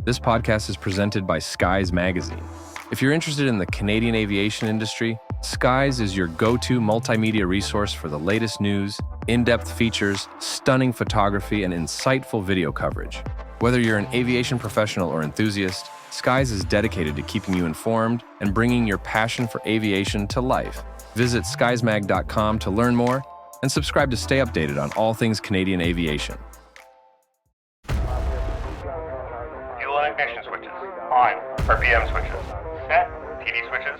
This podcast is presented by Skies Magazine. If you're interested in the Canadian aviation industry, Skies is your go-to multimedia resource for the latest news, in-depth features, stunning photography, and insightful video coverage. Whether you're an aviation professional or enthusiast, Skies is dedicated to keeping you informed and bringing your passion for aviation to life. Visit skiesmag.com to learn more and subscribe to stay updated on all things Canadian aviation. Fuel and ignition switches on. RPM switches set. TD switches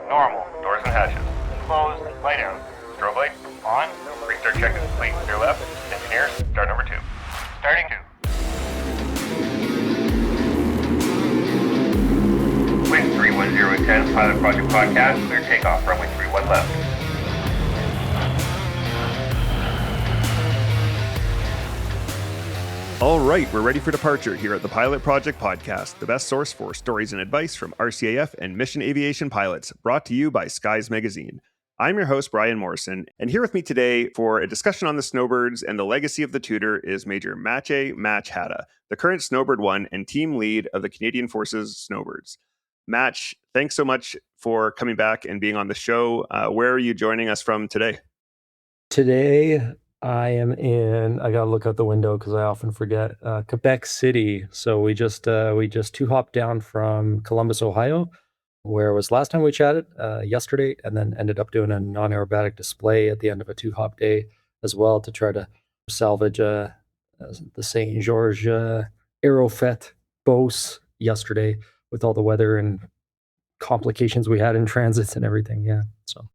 normal. Doors and hatches closed. Light out. Strobe light on. Restart check is complete. Clear left. Engineers, start number 2. Starting 2. Wind 310, Pilot Project Podcast, clear takeoff, runway 31 left. All right, we're ready for departure here at the Pilot Project Podcast, the best source for stories and advice from RCAF and mission aviation pilots, brought to you by Skies Magazine. I'm your host, Brian Morrison, and here with me today for a discussion on the Snowbirds and the legacy of the Tutor is Major Maciej Hatta, the current Snowbird 1 and team lead of the Canadian Forces Snowbirds. Match, thanks so much for coming back and being on the show. Where are you joining us from today? Today, I am in, I gotta look out the window because I often forget, Quebec City. So we just two-hopped down from Columbus, Ohio, where it was last time we chatted, yesterday, and then ended up doing a non-aerobatic display at the end of a two-hop day as well to try to salvage the St. George Aerofet Beauce yesterday with all the weather and complications we had in transits and everything. Yeah, so.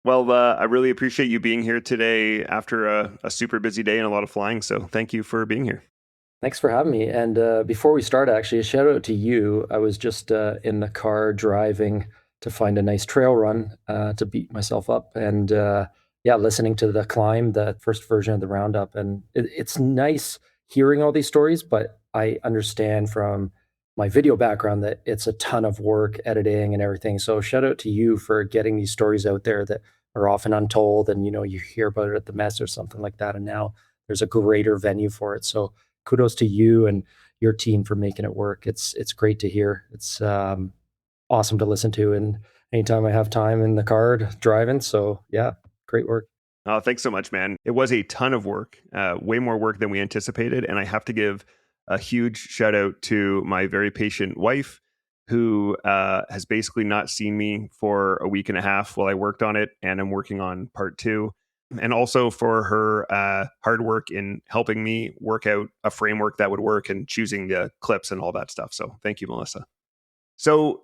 Well, I really appreciate you being here today after a super busy day and a lot of flying. So thank you for being here. Thanks for having me. And before we start, actually, a shout out to you. I was just in the car driving to find a nice trail run to beat myself up. And listening to the climb, the first version of the roundup. And it's nice hearing all these stories, but I understand from my video background that it's a ton of work editing and everything. So shout out to you for getting these stories out there that are often untold, and you hear about it at the mess or something like that, and now there's a greater venue for it. So kudos to you and your team for making it work. It's great to hear. It's awesome to listen to, and anytime I have time in the car driving. So yeah, great work. Oh, thanks so much, man. It was a ton of work, way more work than we anticipated, and I have to give a huge shout out to my very patient wife, who has basically not seen me for a week and a half while I worked on it, and I'm working on part 2. And also for her hard work in helping me work out a framework that would work and choosing the clips and all that stuff. So thank you, Melissa. So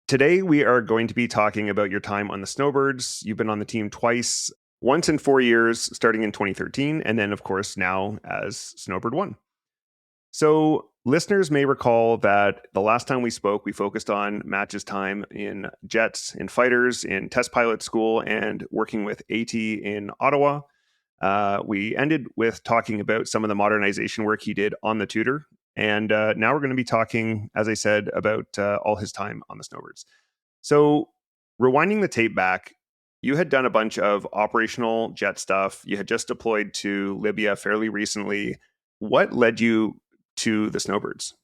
today we are going to be talking about your time on the Snowbirds. You've been on the team twice, once in 4 years, starting in 2013, and then, of course, now as Snowbird 1. So listeners may recall that the last time we spoke, we focused on Match's time in jets, in fighters, in test pilot school, and working with AT in Ottawa. We ended with talking about some of the modernization work he did on the Tutor. And now we're going to be talking, as I said, about all his time on the Snowbirds. So rewinding the tape back, you had done a bunch of operational jet stuff. You had just deployed to Libya fairly recently. What led you to the Snowbirds?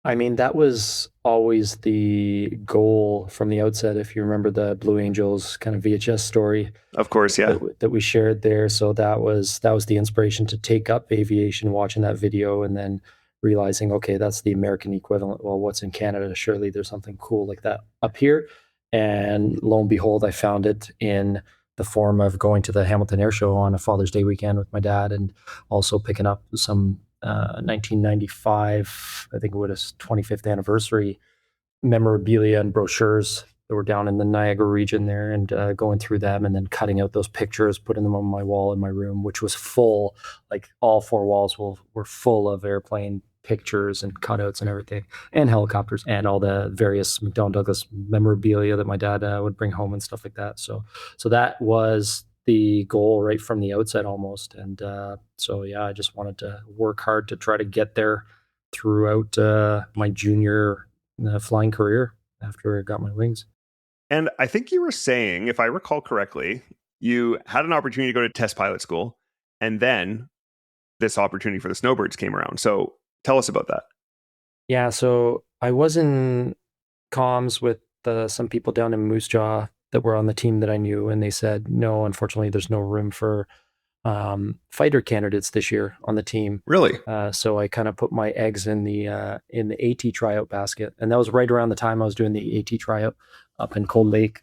I mean, that was always the goal from the outset. If you remember the Blue Angels kind of VHS story, of course, yeah, that we shared there. So that was the inspiration to take up aviation, watching that video, and then realizing, okay, that's the American equivalent. Well, what's in Canada? Surely there's something cool like that up here. And lo and behold, I found it in the form of going to the Hamilton Air Show on a Father's Day weekend with my dad, and also picking up some 1995, I think it was 25th anniversary memorabilia and brochures that were down in the Niagara region there, and going through them and then cutting out those pictures, putting them on my wall in my room, which was full, like all 4 walls were full of airplane pictures and cutouts and everything, and helicopters and all the various McDonnell Douglas memorabilia that my dad would bring home and stuff like that. So that was the goal right from the outset almost. And so yeah, I just wanted to work hard to try to get there throughout my junior flying career after I got my wings. And I think you were saying, if I recall correctly, you had an opportunity to go to test pilot school, and then this opportunity for the Snowbirds came around. So tell us about that. Yeah, so I was in comms with some people down in Moose Jaw that were on the team that I knew, and they said, no, unfortunately, there's no room for fighter candidates this year on the team. Really? So I kind of put my eggs in the AT tryout basket, and that was right around the time I was doing the AT tryout up in Cold Lake.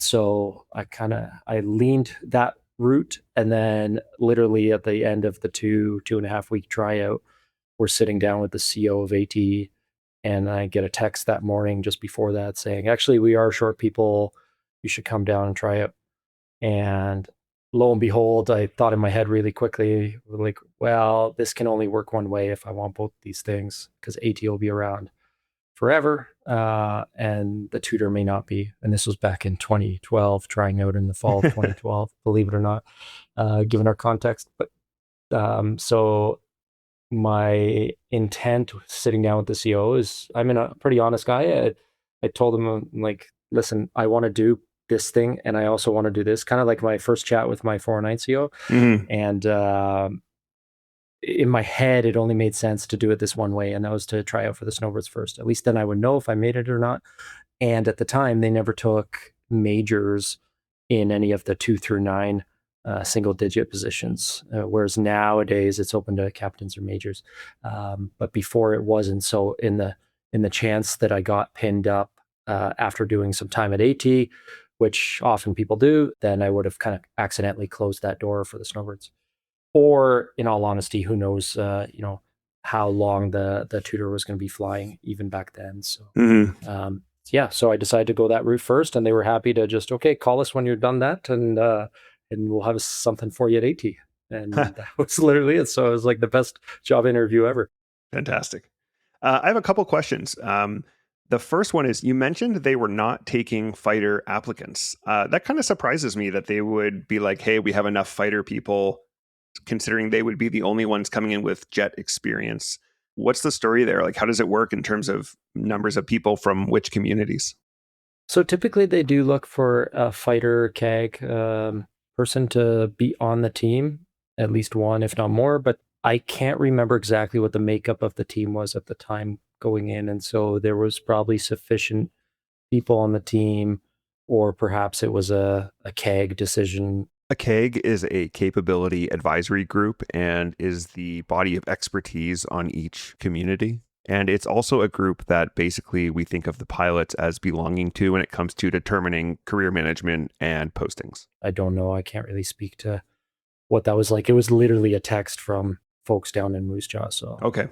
So I leaned that route, and then literally at the end of the 2.5 week tryout, we're sitting down with the CO of AT, and I get a text that morning just before that saying, actually, we are short people. You should come down and try it. And lo and behold, I thought in my head really quickly, like, well, this can only work one way if I want both these things, because AT will be around forever, and the tutor may not be. And this was back in 2012, trying out in the fall of 2012, believe it or not, given our context. But so my intent sitting down with the CO is, I'm a pretty honest guy. I told him, like, listen, I want to do this thing, and I also want to do this, kind of like my first chat with my 409 CO. Mm-hmm. And in my head, it only made sense to do it this one way, and that was to try out for the Snowbirds first. At least then I would know if I made it or not. And at the time, they never took majors in any of the 2 through 9 single digit positions, whereas nowadays it's open to captains or majors. But before it wasn't. So in the chance that I got pinned up after doing some time at AT, which often people do, then I would have kind of accidentally closed that door for the Snowbirds. Or, in all honesty, who knows, how long the tutor was going to be flying even back then. So, yeah, so I decided to go that route first, and they were happy to just, okay, call us when you're done that, and we'll have something for you at AT. And that was literally it. So it was like the best job interview ever. Fantastic. I have a couple questions. The first one is, you mentioned they were not taking fighter applicants. That kind of surprises me that they would be like, hey, we have enough fighter people, considering they would be the only ones coming in with jet experience. What's the story there? Like, how does it work in terms of numbers of people from which communities? So typically they do look for a fighter CAG person to be on the team, at least one, if not more. But I can't remember exactly what the makeup of the team was at the time going in. And so there was probably sufficient people on the team, or perhaps it was a CAG decision. A CAG is a capability advisory group and is the body of expertise on each community. And it's also a group that basically we think of the pilots as belonging to when it comes to determining career management and postings. I don't know. I can't really speak to what that was like. It was literally a text from folks down in Moose Jaw. So okay.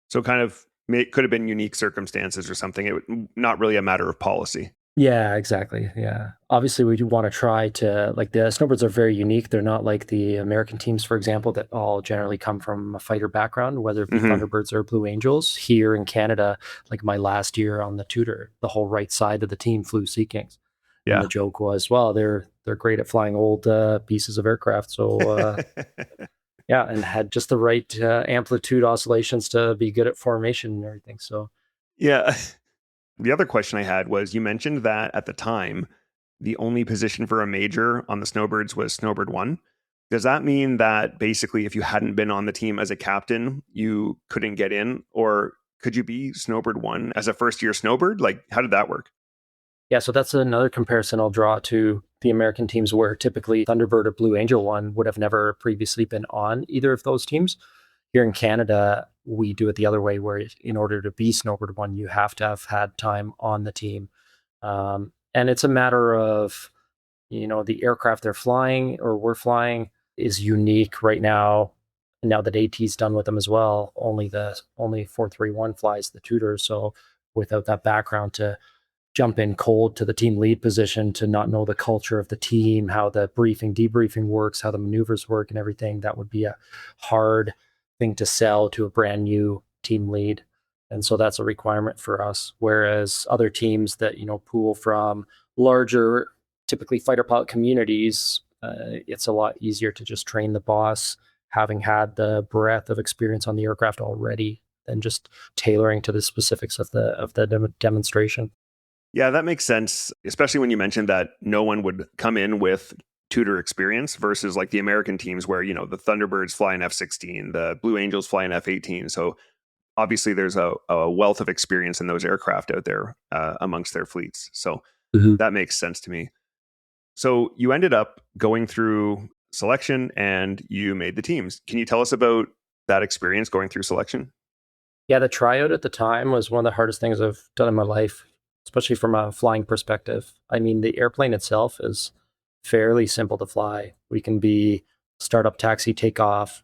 So kind of could have been unique circumstances or something. It would not really a matter of policy. Yeah, exactly. Yeah. Obviously, we do want to try to, like, the Snowbirds are very unique. They're not like the American teams, for example, that all generally come from a fighter background, whether it be Thunderbirds or Blue Angels. Here in Canada, like my last year on the Tutor, the whole right side of the team flew Sea Kings. Yeah. And the joke was, well, they're great at flying old pieces of aircraft. So, yeah, and had just the right amplitude oscillations to be good at formation and everything. So, yeah. The other question I had was, you mentioned that at the time, the only position for a major on the Snowbirds was Snowbird 1. Does that mean that basically if you hadn't been on the team as a captain, you couldn't get in? Or could you be Snowbird 1 as a first-year Snowbird? Like, how did that work? Yeah, so that's another comparison I'll draw to the American teams, where typically Thunderbird or Blue Angel 1 would have never previously been on either of those teams. Here in Canada, we do it the other way, where in order to be Snowbird 1, you have to have had time on the team. And it's a matter of, the aircraft they're flying or we're flying is unique right now. Now that AT's done with them as well, only 431 flies the Tutor. So without that background to jump in cold to the team lead position, to not know the culture of the team, how the debriefing works, how the maneuvers work and everything, that would be a hard thing to sell to a brand new team lead. And so that's a requirement for us. Whereas other teams that, pool from larger, typically fighter pilot communities, it's a lot easier to just train the boss, having had the breadth of experience on the aircraft already, than just tailoring to the specifics of the demonstration. Yeah, that makes sense, especially when you mentioned that no one would come in with Tutor experience versus like the American teams where, the Thunderbirds fly an F-16, the Blue Angels fly an F-18. So obviously there's a wealth of experience in those aircraft out there amongst their fleets. So that makes sense to me. So you ended up going through selection and you made the teams. Can you tell us about that experience going through selection? Yeah, the tryout at the time was one of the hardest things I've done in my life, especially from a flying perspective. I mean, the airplane itself is fairly simple to fly. We can be startup, taxi, takeoff,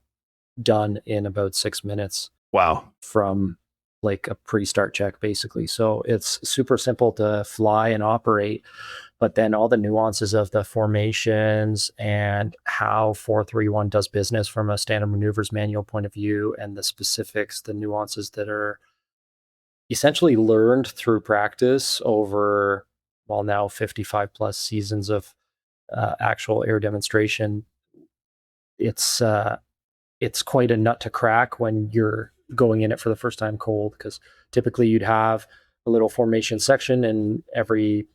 done in about 6 minutes. Wow. From like a pre-start check, basically. So it's super simple to fly and operate, but then all the nuances of the formations and how 431 does business from a standard maneuvers manual point of view, and the specifics, the nuances that are essentially learned through practice over, well, now 55 plus seasons of actual air demonstration. It's quite a nut to crack when you're going in it for the first time cold, because typically you'd have a little formation section in every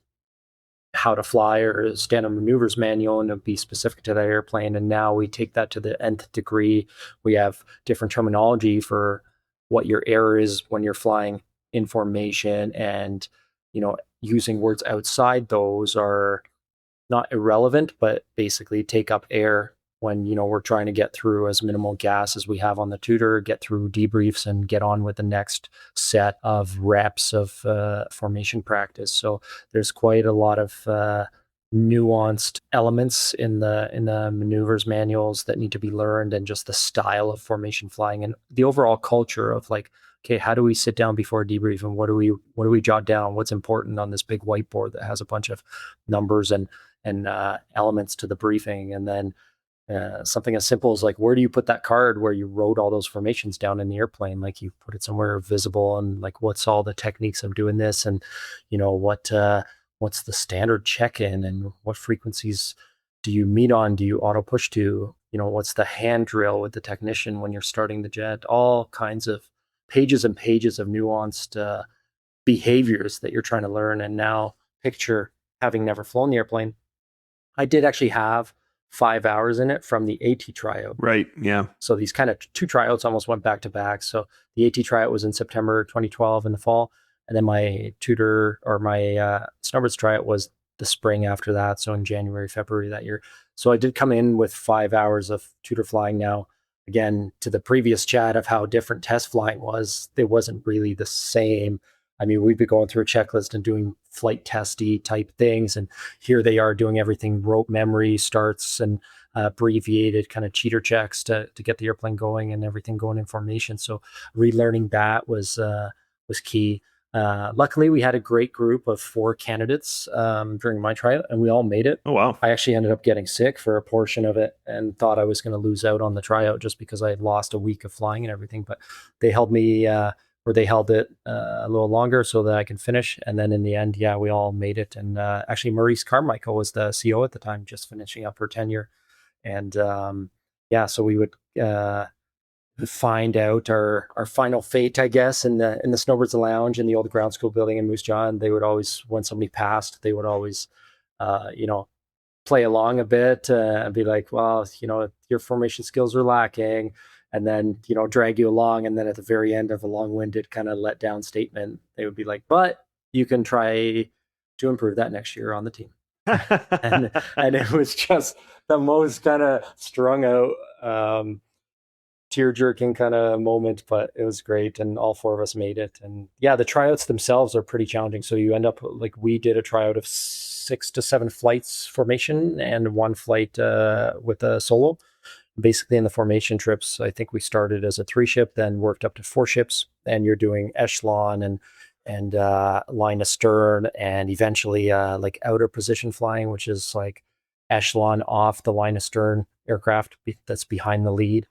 how to fly or standard maneuvers manual, and it'd be specific to that airplane. And now we take that to the nth degree. We have different terminology for what your error is when you're flying in formation, and using words outside those are not irrelevant, but basically take up air when we're trying to get through as minimal gas as we have on the Tutor, get through debriefs and get on with the next set of reps of formation practice. So there's quite a lot of nuanced elements in the maneuvers manuals that need to be learned, and just the style of formation flying and the overall culture of like, okay, how do we sit down before a debrief, and what do we jot down? What's important on this big whiteboard that has a bunch of numbers and elements to the briefing? And then something as simple as like, where do you put that card where you wrote all those formations down in the airplane? Like, you put it somewhere visible, and like, what's all the techniques of doing this, and what's the standard check-in, and what frequencies do you meet on? Do you auto push to? What's the hand drill with the technician when you're starting the jet? All kinds of pages and pages of nuanced behaviors that you're trying to learn. And now picture having never flown the airplane. I did actually have 5 hours in it from the AT tryout. Right. Yeah. So these kind of two tryouts almost went back to back. So the AT tryout was in September 2012 in the fall. And then my Tutor or my Snowbirds tryout was the spring after that. So in January, February that year. So I did come in with 5 hours of Tutor flying. Now, again, to the previous chat of how different test flying was, it wasn't really the same. I mean, we'd be going through a checklist and doing flight testy type things. And here they are doing everything rote memory starts and abbreviated kind of cheater checks to get the airplane going and everything going in formation. So relearning that was key. Luckily, we had a great group of 4 candidates during my tryout, and we all made it. Oh, wow. I actually ended up getting sick for a portion of it and thought I was going to lose out on the tryout just because I had lost a week of flying and everything. But they held me they held it a little longer so that I can finish. And then in the end, yeah, we all made it. And actually, Maurice Carmichael was the CO at the time, just finishing up her tenure. And so we would find out our final fate, I guess, in the Snowbirds Lounge in the old ground school building in Moose Jaw. And they would always, when somebody passed, they would always, play along a bit and be like, well, your formation skills are lacking. And then, drag you along. And then at the very end of a long-winded kind of let down statement, they would be like, but you can try to improve that next year on the team. and it was just the most kind of strung out, tear-jerking kind of moment, but it was great. And all 4 of us made it. And yeah, the tryouts themselves are pretty challenging. So you end up like, we did a tryout of 6 to 7 flights formation and 1 flight with a solo. Basically, in the formation trips, I think we started as a 3-ship, then worked up to 4 ships, and you're doing echelon and line astern, and eventually like outer position flying, which is like echelon off the line astern aircraft that's behind the lead,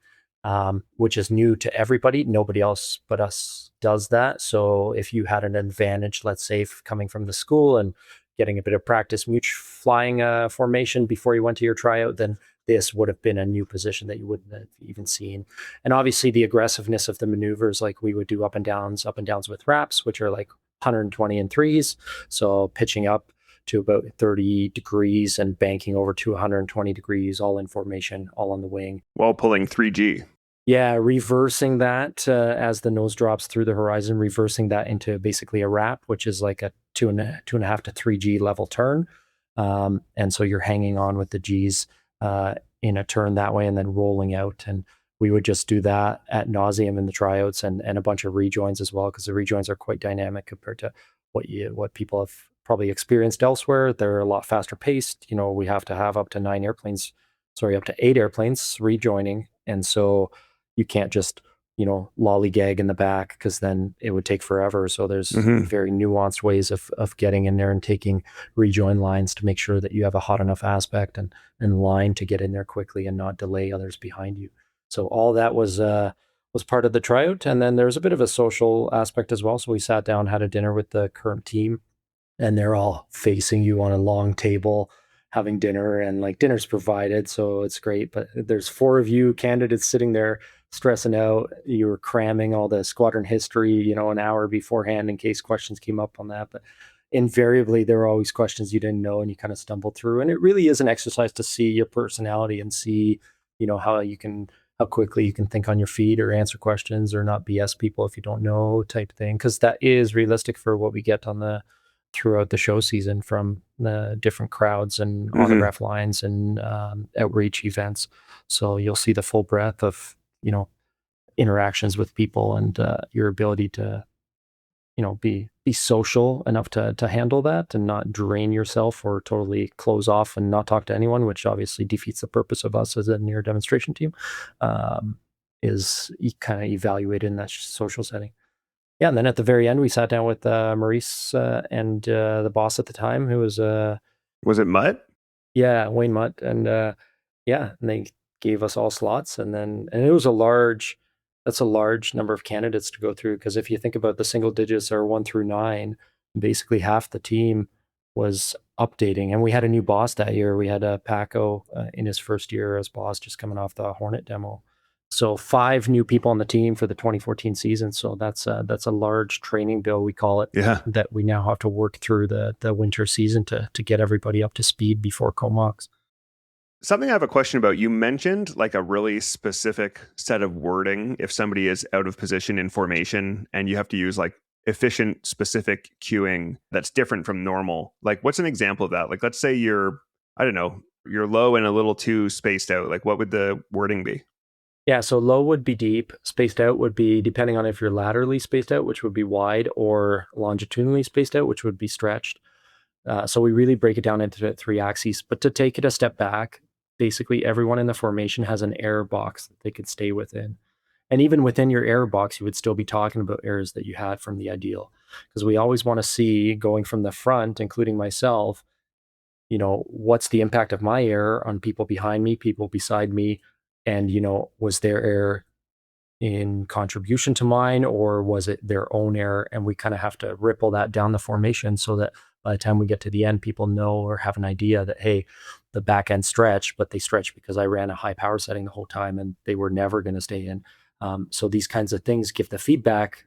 which is new to everybody. Nobody else but us does that. So if you had an advantage, let's say coming from the school and getting a bit of practice flying formation before you went to your tryout, then this would have been a new position that you wouldn't have even seen. And obviously the aggressiveness of the maneuvers, like we would do up and downs with wraps, which are like 120 and 3s. So pitching up to about 30 degrees and banking over to 120 degrees, all in formation, all on the wing. While pulling 3G. Yeah, reversing that as the nose drops through the horizon, reversing that into basically a wrap, which is like a 2.5 to 3G level turn. And so you're hanging on with the Gs in a turn that way and then rolling out. And we would just do that at nauseum in the tryouts and a bunch of rejoins as well, because the rejoins are quite dynamic compared to what people have probably experienced elsewhere. They're a lot faster paced. We have to have up to 8 airplanes rejoining. And so you can't just lollygag in the back, because then it would take forever. So there's very nuanced ways of getting in there and taking rejoin lines to make sure that you have a hot enough aspect and line to get in there quickly and not delay others behind you. So all that was part of the tryout. And then there's a bit of a social aspect as well. So we sat down, had a dinner with the current team, and they're all facing you on a long table having dinner, and like dinner's provided, so it's great. But there's 4 of you candidates sitting there stressing out. You were cramming all the squadron history, an hour beforehand in case questions came up on that. But invariably, there were always questions you didn't know, and you kind of stumbled through. And it really is an exercise to see your personality and see, how quickly you can think on your feet or answer questions or not BS people if you don't know, type thing. Because that is realistic for what we get throughout the show season from the different crowds and autograph lines and outreach events. So you'll see the full breadth of, interactions with people and your ability to, be social enough to handle that and not drain yourself or totally close off and not talk to anyone, which obviously defeats the purpose of us as a near demonstration team, is kind of evaluated in that social setting. Yeah, and then at the very end, we sat down with Maurice and the boss at the time, who was it Mutt? Yeah, Wayne Mutt, and and they gave us all slots, and it was that's a large number of candidates to go through, because if you think about the single digits are 1 through 9, basically half the team was updating, and we had a new boss that year. We had Paco in his first year as boss, just coming off the Hornet demo. So 5 new people on the team for the 2014 season. So that's a large training bill, we call it, that we now have to work through the winter season to get everybody up to speed before Comox. Something I have a question about. You mentioned like a really specific set of wording if somebody is out of position in formation, and you have to use like efficient, specific cueing that's different from normal. Like, what's an example of that? Like, let's say you're low and a little too spaced out. Like, what would the wording be? Yeah, so low would be deep, spaced out would be, depending on if you're laterally spaced out, which would be wide, or longitudinally spaced out, which would be stretched. So we really break it down into 3 axes. But to take it a step back, basically everyone in the formation has an error box that they could stay within. And even within your error box, you would still be talking about errors that you had from the ideal. Because we always want to see, going from the front, including myself, what's the impact of my error on people behind me, people beside me, and, was their error in contribution to mine, or was it their own error? And we kind of have to ripple that down the formation so that by the time we get to the end, people know or have an idea that, hey, the back end stretched, but they stretched because I ran a high power setting the whole time and they were never going to stay in. So these kinds of things give the feedback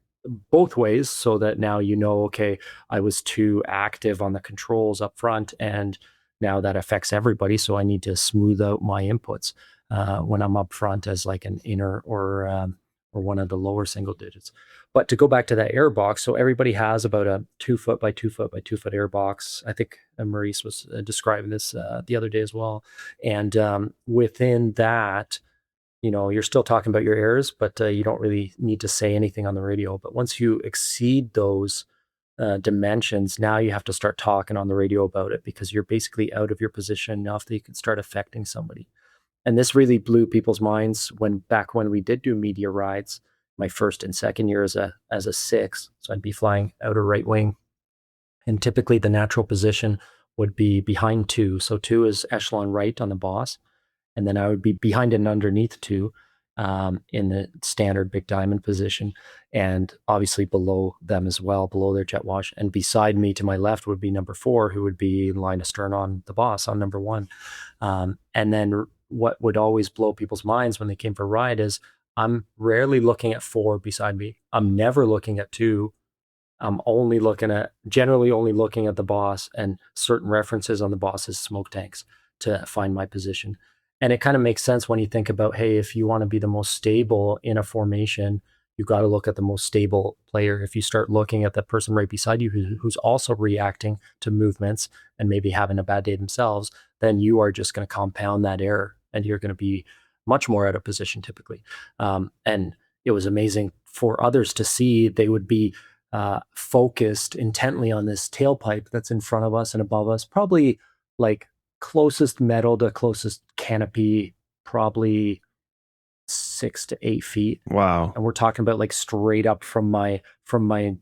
both ways, so that now okay, I was too active on the controls up front, and now that affects everybody. So I need to smooth out my inputs when I'm up front as like an inner or one of the lower single digits. But to go back to that air box, so everybody has about a 2 foot by 2 foot by 2 foot air box. I think Maurice was describing this the other day as well. And within that, you're still talking about your errors, but you don't really need to say anything on the radio. But once you exceed those dimensions, now you have to start talking on the radio about it, because you're basically out of your position enough that you can start affecting somebody. And this really blew people's minds when we did do media rides, my first and second year as a 6. So I'd be flying outer right wing. And typically the natural position would be behind 2. So 2 is echelon right on the boss. And then I would be behind and underneath 2 in the standard big diamond position. And obviously below them as well, below their jet wash. And beside me to my left would be number 4, who would be in line astern on the boss on number 1. And then what would always blow people's minds when they came for a ride is I'm rarely looking at 4 beside me. I'm never looking at 2. I'm generally only looking at the boss and certain references on the boss's smoke tanks to find my position. And it kind of makes sense when you think about, hey, if you want to be the most stable in a formation, you've got to look at the most stable player. If you start looking at the person right beside you who's also reacting to movements and maybe having a bad day themselves, then you are just going to compound that error and you're going to be much more out of position typically. And it was amazing for others to see. They would be focused intently on this tailpipe that's in front of us and above us, probably like closest metal to closest canopy, probably 6 to 8 feet. Wow. And we're talking about like straight up from my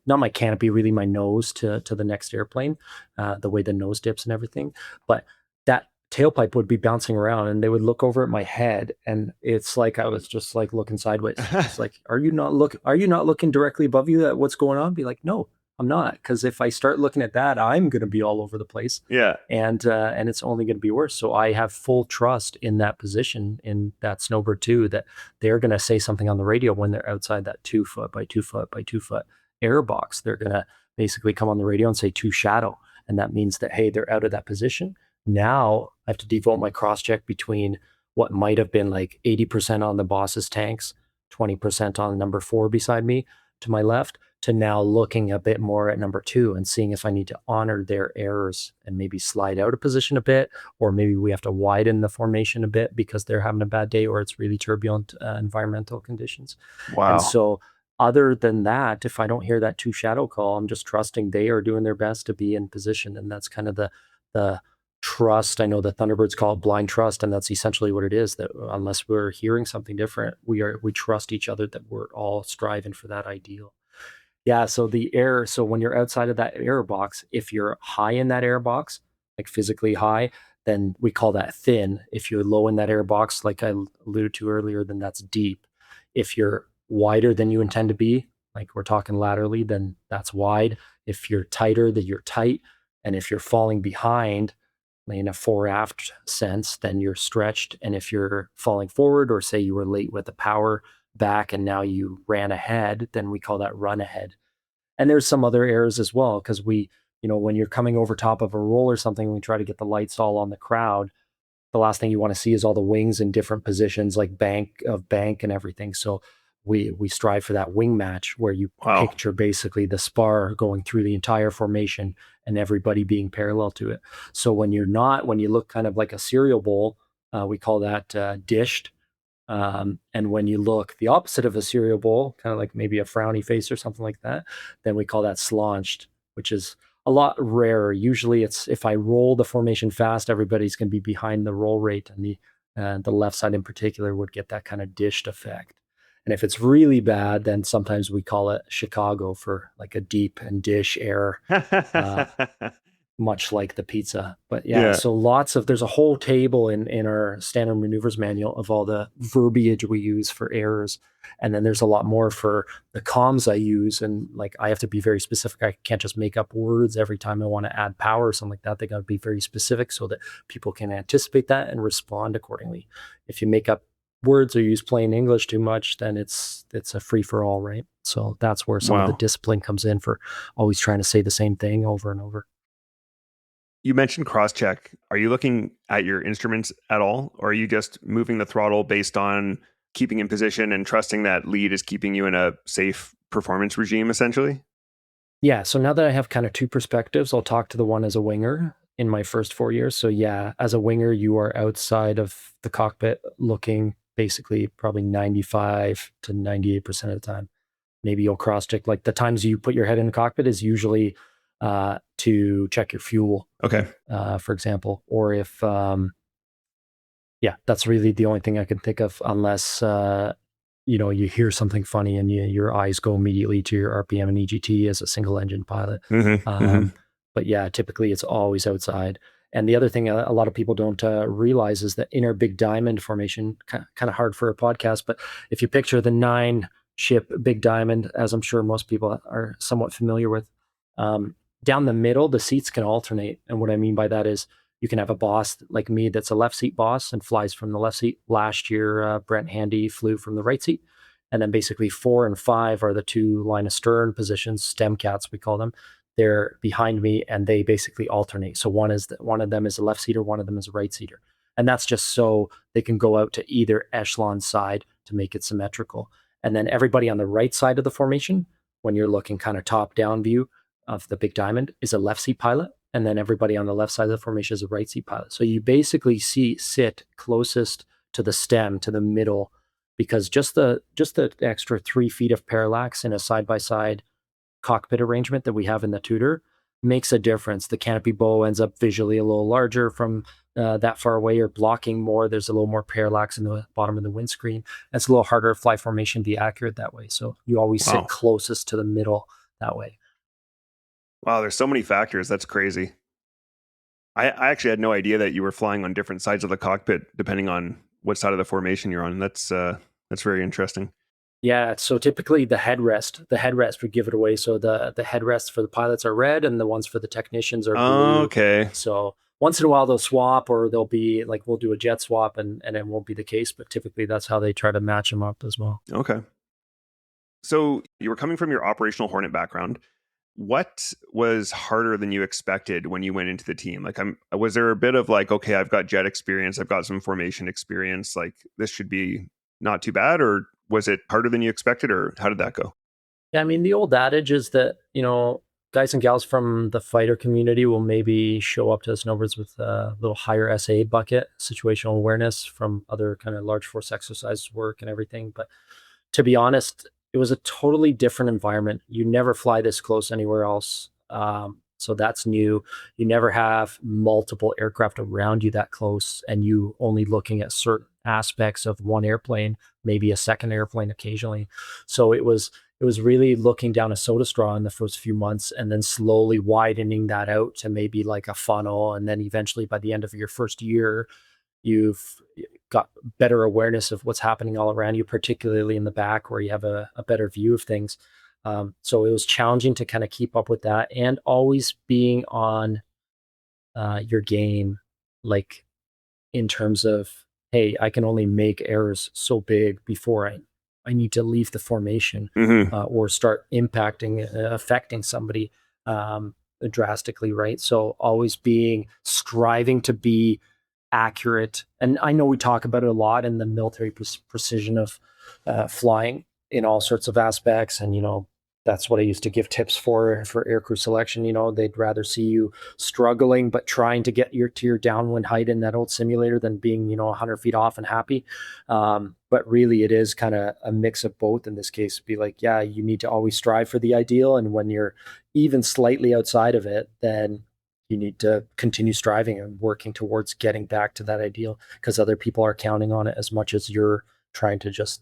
not my canopy, really my nose to the next airplane, the way the nose dips and everything. But that tailpipe would be bouncing around and they would look over at my head, and it's like I was just like looking sideways. It's like, are you not looking directly above you at what's going on? Be like, no, I'm not, because if I start looking at that, I'm going to be all over the place. Yeah. And it's only going to be worse. So I have full trust in that position in that Snowbird 2 that they're going to say something on the radio when they're outside that 2 foot by 2 foot by 2 foot air box. They're going to basically come on the radio and say 2 shadow. And that means that, hey, they're out of that position. Now I have to devote my cross check between what might have been like 80% on the boss's tanks, 20% on number 4 beside me to my left, to now looking a bit more at number 2 and seeing if I need to honor their errors and maybe slide out of position a bit, or maybe we have to widen the formation a bit because they're having a bad day or it's really turbulent environmental conditions. Wow. And so other than that, if I don't hear that 2 shadow call, I'm just trusting they are doing their best to be in position. And that's kind of the trust. I know the Thunderbirds call it blind trust, and that's essentially what it is, that unless we're hearing something different, we trust each other, that we're all striving for that ideal. Yeah, so when you're outside of that air box, if you're high in that air box, like physically high, then we call that thin. If you're low in that air box, like I alluded to earlier, then that's deep. If you're wider than you intend to be, like we're talking laterally, then that's wide. If you're tighter, then you're tight. And if you're falling behind in a fore aft sense, then you're stretched. And if you're falling forward, or say you were late with the power back and now you ran ahead, then we call that run ahead. And there's some other errors as well, because when you're coming over top of a roll or something, we try to get the lights all on the crowd. The last thing you want to see is all the wings in different positions, like bank and everything. So we strive for that wing match where you picture basically the spar going through the entire formation and everybody being parallel to it. So when you look kind of like a cereal bowl, we call that dished. And when you look the opposite of a cereal bowl, kind of like maybe a frowny face or something like that, then we call that slaunched, which is a lot rarer. Usually it's, if I roll the formation fast, everybody's going to be behind the roll rate, and the left side in particular would get that kind of dished effect. And if it's really bad, then sometimes we call it Chicago for like a deep and dish error. Much like the pizza. But so there's a whole table in our standard maneuvers manual of all the verbiage we use for errors. And then there's a lot more for the comms I use. And like, I have to be very specific. I can't just make up words every time I want to add power or something like that. They got to be very specific so that people can anticipate that and respond accordingly. If you make up words or use plain English too much, then it's a free for all, right? So that's where some of the discipline comes in, for always trying to say the same thing over and over. You mentioned cross-check. Are you looking at your instruments at all? Or are you just moving the throttle based on keeping in position and trusting that lead is keeping you in a safe performance regime, essentially? Yeah, so now that I have kind of 2 perspectives, I'll talk to the one as a winger in my first 4 years. So yeah, as a winger, you are outside of the cockpit looking basically probably 95 to 98% of the time. Maybe you'll cross-check. Like the times you put your head in the cockpit is usually to check your fuel, for example, or if, that's really the only thing I can think of, unless, you hear something funny and your eyes go immediately to your RPM and EGT as a single engine pilot. But yeah, typically it's always outside. And the other thing a lot of people don't realize is that in our big diamond formation, kind of hard for a podcast, but if you picture the 9-ship big diamond, as I'm sure most people are somewhat familiar with, down the middle, the seats can alternate. And what I mean by that is you can have a boss like me that's a left seat boss and flies from the left seat. Last year, Brent Handy flew from the right seat. And then basically 4 and 5 are the 2 line of stern positions, stem cats, we call them. They're behind me and they basically alternate. So one of them is a left seater, one of them is a right seater. And that's just so they can go out to either echelon side to make it symmetrical. And then everybody on the right side of the formation, when you're looking kind of top down view of the big diamond, is a left seat pilot. And then everybody on the left side of the formation is a right seat pilot. So you basically sit closest to the stem, to the middle, because just the extra 3 feet of parallax in a side-by-side cockpit arrangement that we have in the Tutor makes a difference. The canopy bow ends up visually a little larger from that far away. You're blocking more. There's a little more parallax in the bottom of the windscreen. It's a little harder to fly formation, be accurate that way. So you always sit closest to the middle that way. Wow, there's so many factors. That's crazy. I actually had no idea that you were flying on different sides of the cockpit depending on what side of the formation you're on. That's very interesting. Yeah, so typically the headrest would give it away. So the headrests for the pilots are red and the ones for the technicians are blue. Oh, okay. So once in a while they'll swap, or they'll be like, we'll do a jet swap, and it won't be the case, but typically that's how they try to match them up as well. Okay. So you were coming from your operational Hornet background. What was harder than you expected when you went into the team? Like, was there a bit of like, okay, I've got jet experience, I've got some formation experience, like this should be not too bad, or was it harder than you expected, or how did that go? Yeah, I mean, the old adage is that, guys and gals from the fighter community will maybe show up to Snowbirds with a little higher SA bucket, situational awareness from other kind of large force exercise work and everything. But to be honest, it was a totally different environment. You never fly this close anywhere else. So that's new. You never have multiple aircraft around you that close, and you only looking at certain aspects of one airplane, maybe a second airplane occasionally. So it was really looking down a soda straw in the first few months, and then slowly widening that out to maybe like a funnel. And then eventually by the end of your first year, you've got better awareness of what's happening all around you, particularly in the back where you have a better view of things. So it was challenging to kind of keep up with that, and always being on your game, like in terms of, hey, I can only make errors so big before I need to leave the formation or start affecting somebody drastically, right? So always striving to be accurate. And I know we talk about it a lot in the military precision of flying in all sorts of aspects. And, that's what I used to give tips for aircrew selection. They'd rather see you struggling, but trying to get to your downwind height in that old simulator than being, 100 feet off and happy. But really it is kind of a mix of both in this case. Be like, yeah, you need to always strive for the ideal. And when you're even slightly outside of it, then you need to continue striving and working towards getting back to that ideal, because other people are counting on it as much as you're trying to just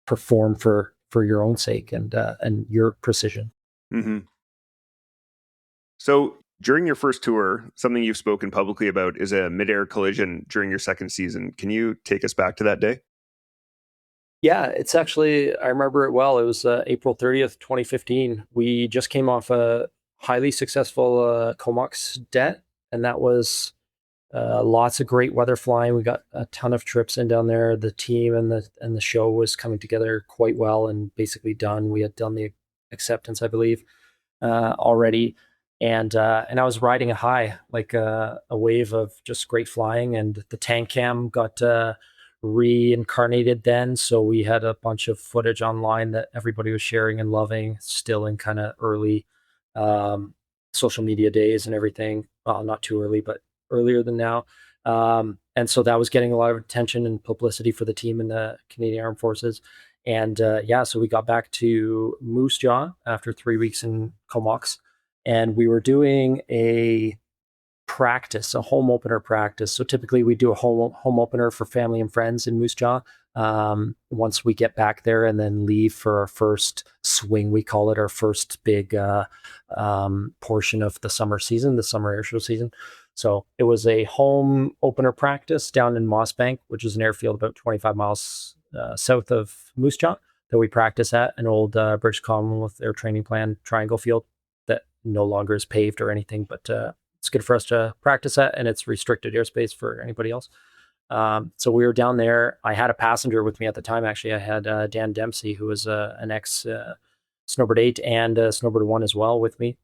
perform for your own sake and your precision. Mm-hmm. So during your first tour, something you've spoken publicly about is a mid-air collision during your second season. Can you take us back to that day? Yeah, it's actually, I remember it well. It was April 30th, 2015. We just came off a highly successful Comox det, and that was lots of great weather flying. We got a ton of trips in down there. The team and the show was coming together quite well and basically done. We had done the acceptance, I believe, already. And I was riding a high, like a wave of just great flying. And the tank cam got reincarnated then. So we had a bunch of footage online that everybody was sharing and loving, still in kind of early social media days and everything. Well, not too early, but earlier than now. And so that was getting a lot of attention and publicity for the team in the Canadian Armed Forces. And so we got back to Moose Jaw after 3 weeks in Comox, and we were doing a home opener practice. So typically we do a home opener for family and friends in Moose Jaw once we get back there, and then leave for our first swing. We call it our first big portion of the summer season, the summer airshow season. So it was a home opener practice down in Mossbank, which is an airfield about 25 miles south of Moose Jaw, that we practice at, an old British Commonwealth Air Training Plan triangle field that no longer is paved or anything, but it's good for us to practice at, and it's restricted airspace for anybody else. So we were down there. I had a passenger with me at the time. Actually, I had Dan Dempsey, who was an ex Snowbird 8 and Snowbird 1 as well with me.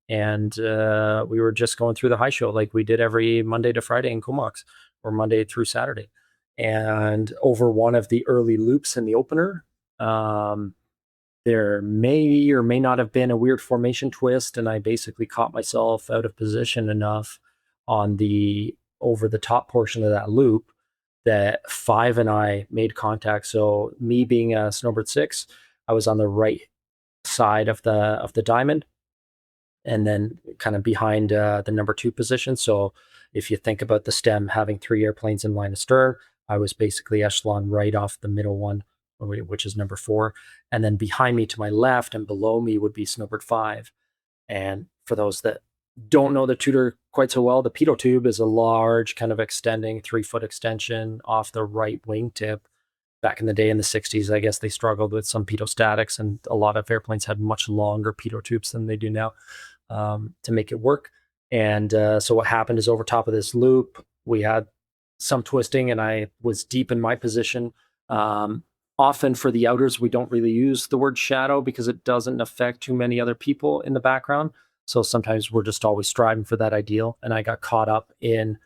And we were just going through the high show like we did every Monday to Friday in Comox, or Monday through Saturday. And over one of the early loops in the opener, there may or may not have been a weird formation twist, and I basically caught myself out of position enough on the over the top portion of that loop that 5 and I made contact. So me being a Snowbird 6, I was on the right side of the diamond, and then kind of behind the number 2 position. So if you think about the stem having 3 airplanes in line of stern, I was basically echelon right off the middle one, which is number 4. And then behind me to my left and below me would be Snowbird 5. And for those that don't know the Tutor quite so well, the pitot tube is a large kind of extending 3-foot extension off the right wingtip. Back in the day in the 60s, I guess they struggled with some pitostatics, and a lot of airplanes had much longer pitot tubes than they do now to make it work. And so what happened is over top of this loop, we had some twisting, and I was deep in my position. Often for the outers, we don't really use the word shadow because it doesn't affect too many other people in the background. So sometimes we're just always striving for that ideal. And I got caught up in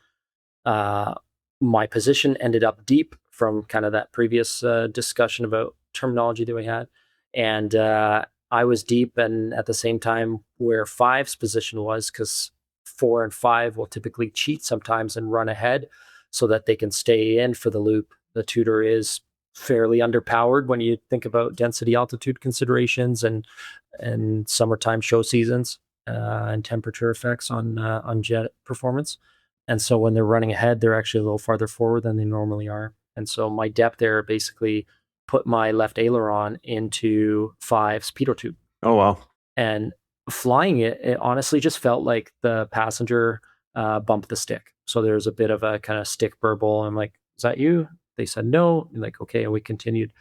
my position, ended up deep from kind of that previous discussion about terminology that we had. And I was deep, and at the same time where 5's position was, because 4 and 5 will typically cheat sometimes and run ahead so that they can stay in for the loop. The Tutor is fairly underpowered when you think about density altitude considerations and summertime show seasons and temperature effects on jet performance. And so when they're running ahead, they're actually a little farther forward than they normally are. And so my depth there basically put my left aileron into 5's pitot tube. Oh, wow. And flying it honestly just felt like the passenger bumped the stick. So there's a bit of a kind of stick burble. I'm like, is that you? They said no. I'm like, okay. And we continued.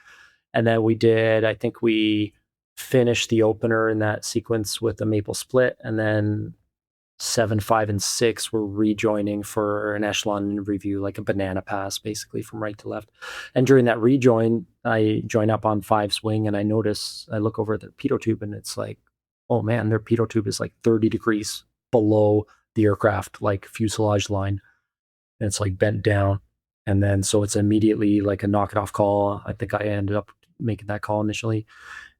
And then I think we finished the opener in that sequence with a maple split. And then 7, 5, and 6 were rejoining for an echelon review, like a banana pass, basically from right to left. And during that rejoin, I join up on 5's wing, and I look over at the pitot tube, and it's like, oh man, their pitot tube is like 30 degrees below the aircraft, like fuselage line. And it's like bent down. And then, so it's immediately like a knock it off call. I think I ended up making that call initially,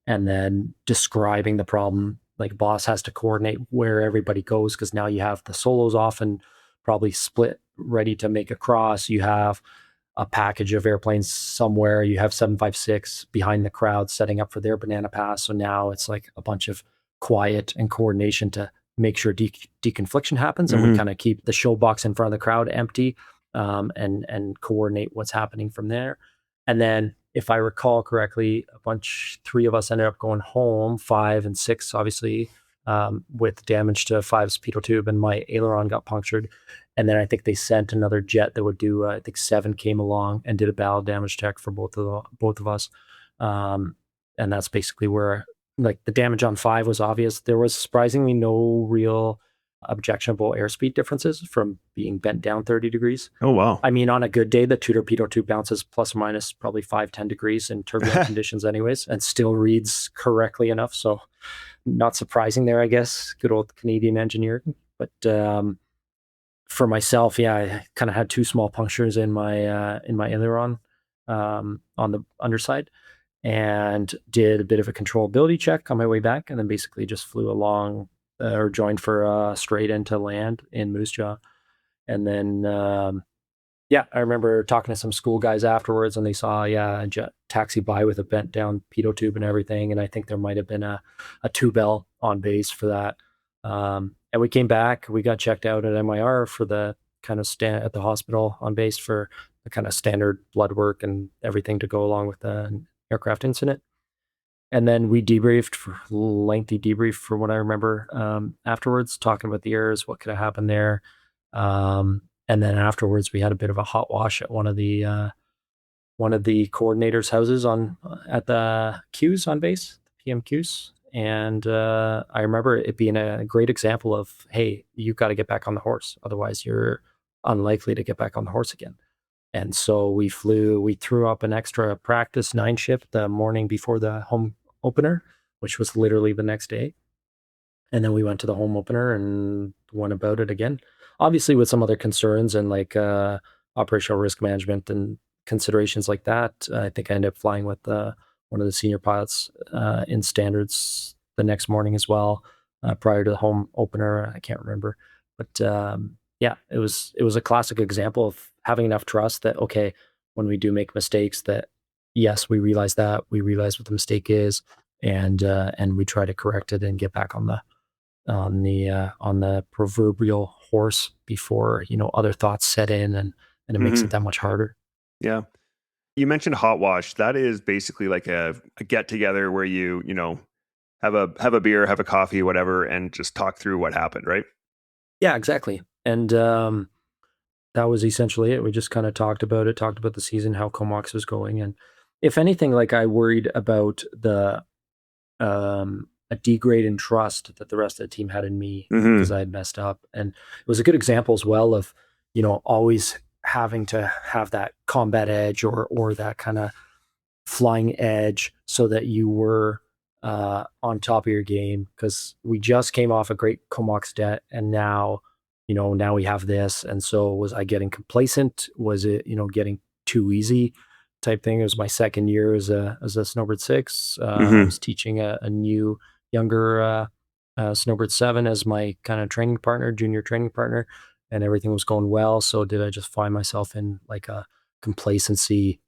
and then describing the problem. Like boss has to coordinate where everybody goes, because now you have the solos off and probably split ready to make a cross. You have a package of airplanes somewhere. You have 756 behind the crowd setting up for their banana pass. So now it's like a bunch of quiet and coordination to make sure deconfliction happens. And we kind of keep the show box in front of the crowd empty and coordinate what's happening from there. And then, if I recall correctly, 3 of us ended up going home, 5 and 6, obviously, with damage to 5's pitot tube, and my aileron got punctured. And then I think they sent another jet that would do, I think 7 came along and did a battle damage check for both of us. And that's basically where, like, the damage on 5 was obvious. There was surprisingly no real objectionable airspeed differences from being bent down 30 degrees. Oh, wow. I mean, on a good day, the Tutor pitot tube bounces plus or minus probably 5-10 degrees in turbulent conditions anyways, and still reads correctly enough. So not surprising there, I guess. Good old Canadian engineer. But for myself, yeah, I kind of had 2 small punctures in my aileron on the underside, and did a bit of a controllability check on my way back, and then basically just flew along or joined for straight into land in Moose Jaw. And then, I remember talking to some school guys afterwards, and they saw, a jet taxi by with a bent down pitot tube and everything. And I think there might have been a 2-bell on base for that. And we came back, we got checked out at MIR for the kind of at the hospital on base for the kind of standard blood work and everything to go along with the aircraft incident. And then we debriefed for lengthy debrief for what I remember afterwards, talking about the errors, what could have happened there. And then afterwards, we had a bit of a hot wash at one of the coordinators' houses at the queues on base, the PM queues. And I remember it being a great example of, hey, you've got to get back on the horse. Otherwise, you're unlikely to get back on the horse again. And so we threw up an extra practice 9 ship the morning before the home opener, which was literally the next day. And then we went to the home opener and went about it again. Obviously, with some other concerns and like operational risk management and considerations like that. I think I ended up flying with one of the senior pilots in standards the next morning as well, prior to the home opener. I can't remember, but yeah, it was a classic example of having enough trust that okay, when we do make mistakes, that yes, we realize what the mistake is, and we try to correct it and get back on the proverbial horse before other thoughts set in, and it makes it that much harder. Yeah. You mentioned hot wash. That is basically like a get together where you know, have a beer, have a coffee, whatever, and just talk through what happened, right? Yeah, exactly. And that was essentially it. We just kind of talked about the season, how Comox was going, and if anything, like I worried about a degrade in trust that the rest of the team had in me because I had messed up. And it was a good example as well of, always having to have that combat edge or that kind of flying edge so that you were on top of your game, because we just came off a great Comox debt and now, now we have this. And so was I getting complacent? Was it, getting too easy type thing? It was my second year as a Snowbird 6. I was teaching a new younger Snowbird 7 as my kind of training partner, junior training partner, and everything was going well. So did I just find myself in like a complacency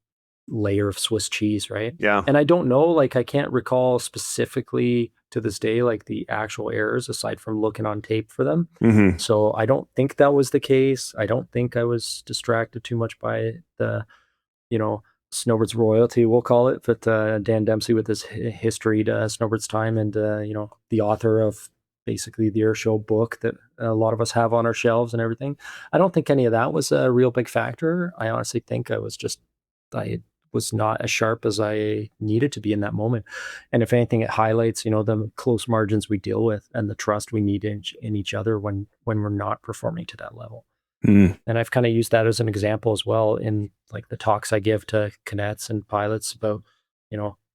layer of Swiss cheese, right? Yeah. And I don't know, like I can't recall specifically to this day, like the actual errors aside from looking on tape for them. So I don't think that was the case. I don't think I was distracted too much by the, Snowbird's royalty, we'll call it, but Dan Dempsey with his history to Snowbird's time and, the author of basically the Airshow book that a lot of us have on our shelves and everything. I don't think any of that was a real big factor. I honestly think I was not as sharp as I needed to be in that moment. And if anything, it highlights, the close margins we deal with and the trust we need in each other when we're not performing to that level. And I've kind of used that as an example as well in like the talks I give to cadets and pilots about,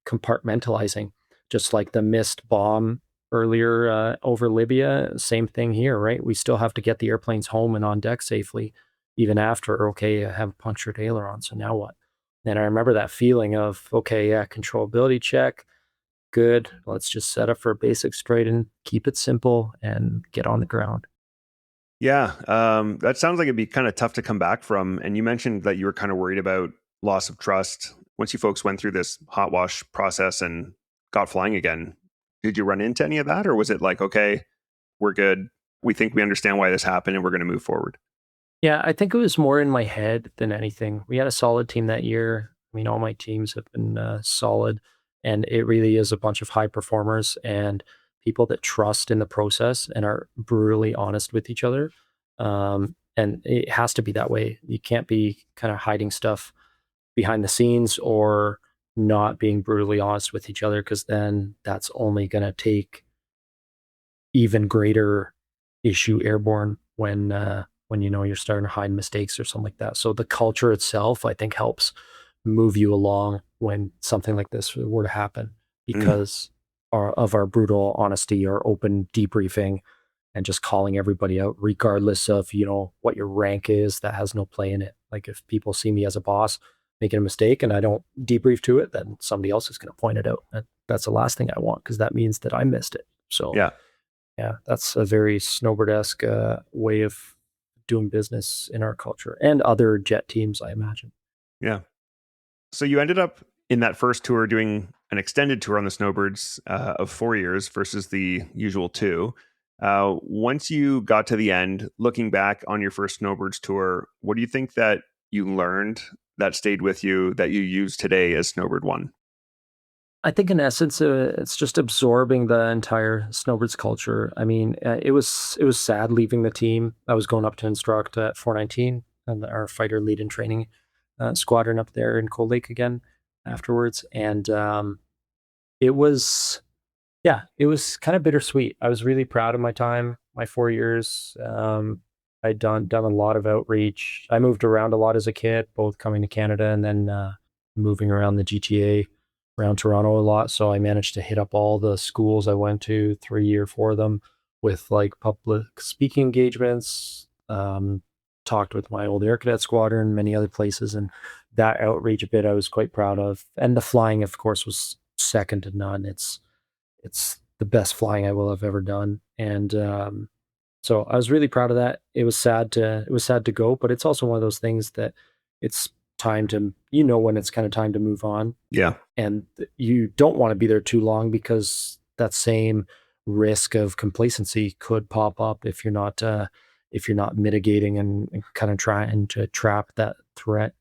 compartmentalizing, just like the missed bomb earlier over Libya. Same thing here, right? We still have to get the airplanes home and on deck safely, even after, okay, I have a punctured aileron. So now what? And I remember that feeling of, okay, yeah, controllability check. Good. Let's just set up for a basic straight and keep it simple and get on the ground. Yeah, that sounds like it'd be kind of tough to come back from. And you mentioned that you were kind of worried about loss of trust. Once you folks went through this hot wash process and got flying again, did you run into any of that? Or was it like, okay, we're good. We think we understand why this happened and we're going to move forward? Yeah, I think it was more in my head than anything. We had a solid team that year. I mean, all my teams have been solid, and it really is a bunch of high performers and people that trust in the process and are brutally honest with each other. And it has to be that way. You can't be kind of hiding stuff behind the scenes or not being brutally honest with each other, because then that's only going to take even greater issue airborne when you're starting to hide mistakes or something like that. So the culture itself, I think, helps move you along when something like this were to happen, because of our brutal honesty, our open debriefing, and just calling everybody out, regardless of what your rank is. That has no play in it. Like if people see me as a boss making a mistake and I don't debrief to it, then somebody else is going to point it out. And that's the last thing I want, because that means that I missed it. So yeah, that's a very Snowbird-esque way of doing business in our culture and other jet teams, I imagine. Yeah. So you ended up in that first tour doing an extended tour on the Snowbirds of 4 years versus the usual 2. Once you got to the end, looking back on your first Snowbirds tour, what do you think that you learned that stayed with you that you use today as Snowbird 1? I think in essence, it's just absorbing the entire Snowbirds culture. I mean, it was sad leaving the team. I was going up to instruct at 419 and our fighter lead in training squadron up there in Cold Lake again afterwards. And it was kind of bittersweet. I was really proud of my time, my 4 years. I'd done a lot of outreach. I moved around a lot as a kid, both coming to Canada and then moving around the GTA, around Toronto a lot. So I managed to hit up all the schools I went to, 3 or 4 of them. with like public speaking engagements, talked with my old Air Cadet squadron, many other places, and that outreach bit I was quite proud of. And the flying, of course, was second to none. It's the best flying I will have ever done, and so I was really proud of that. It was sad to go, but it's also one of those things that it's time to, when it's kind of time to move on, Yeah. and you don't want to be there too long because that same risk of complacency could pop up if you're not mitigating and kind of trying to trap that threat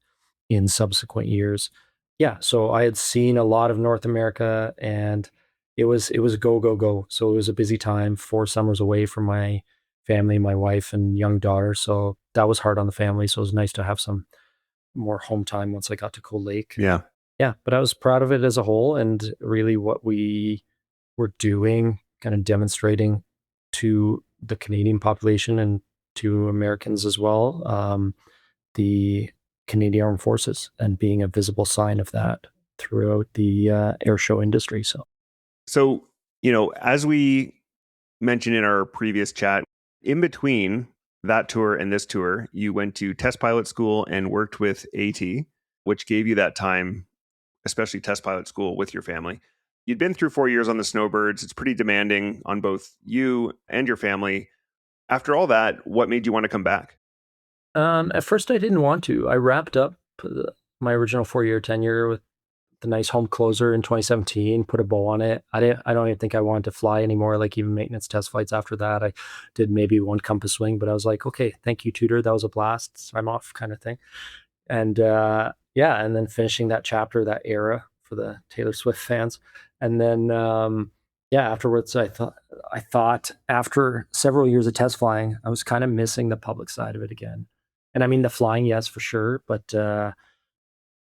in subsequent years. Yeah, so I had seen a lot of North America, and it was go go go. So it was a busy time, 4 summers away from my family, my wife and young daughter. So that was hard on the family. So it was nice to have some more home time once I got to Cold Lake. Yeah. Yeah, but I was proud of it as a whole, and really what we were doing, kind of demonstrating to the Canadian population and to Americans as well, the Canadian Armed Forces, and being a visible sign of that throughout the air show industry. So, as we mentioned in our previous chat, in between that tour and this tour, you went to test pilot school and worked with AT, which gave you that time, especially test pilot school, with your family. You'd been through 4 years on the Snowbirds. It's pretty demanding on both you and your family. After all that, what made you want to come back? At first, I didn't want to. I wrapped up my original 4-year tenure with the nice home closer in 2017, put a bow on it. I don't even think I wanted to fly anymore, like even maintenance test flights after that. I did maybe one compass swing, but I was like, okay, thank you, Tutor. That was a blast. I'm off, kind of thing. And and then finishing that chapter, that era for the Taylor Swift fans. And then afterwards, I thought after several years of test flying, I was kind of missing the public side of it again. And I mean, the flying, yes, for sure, but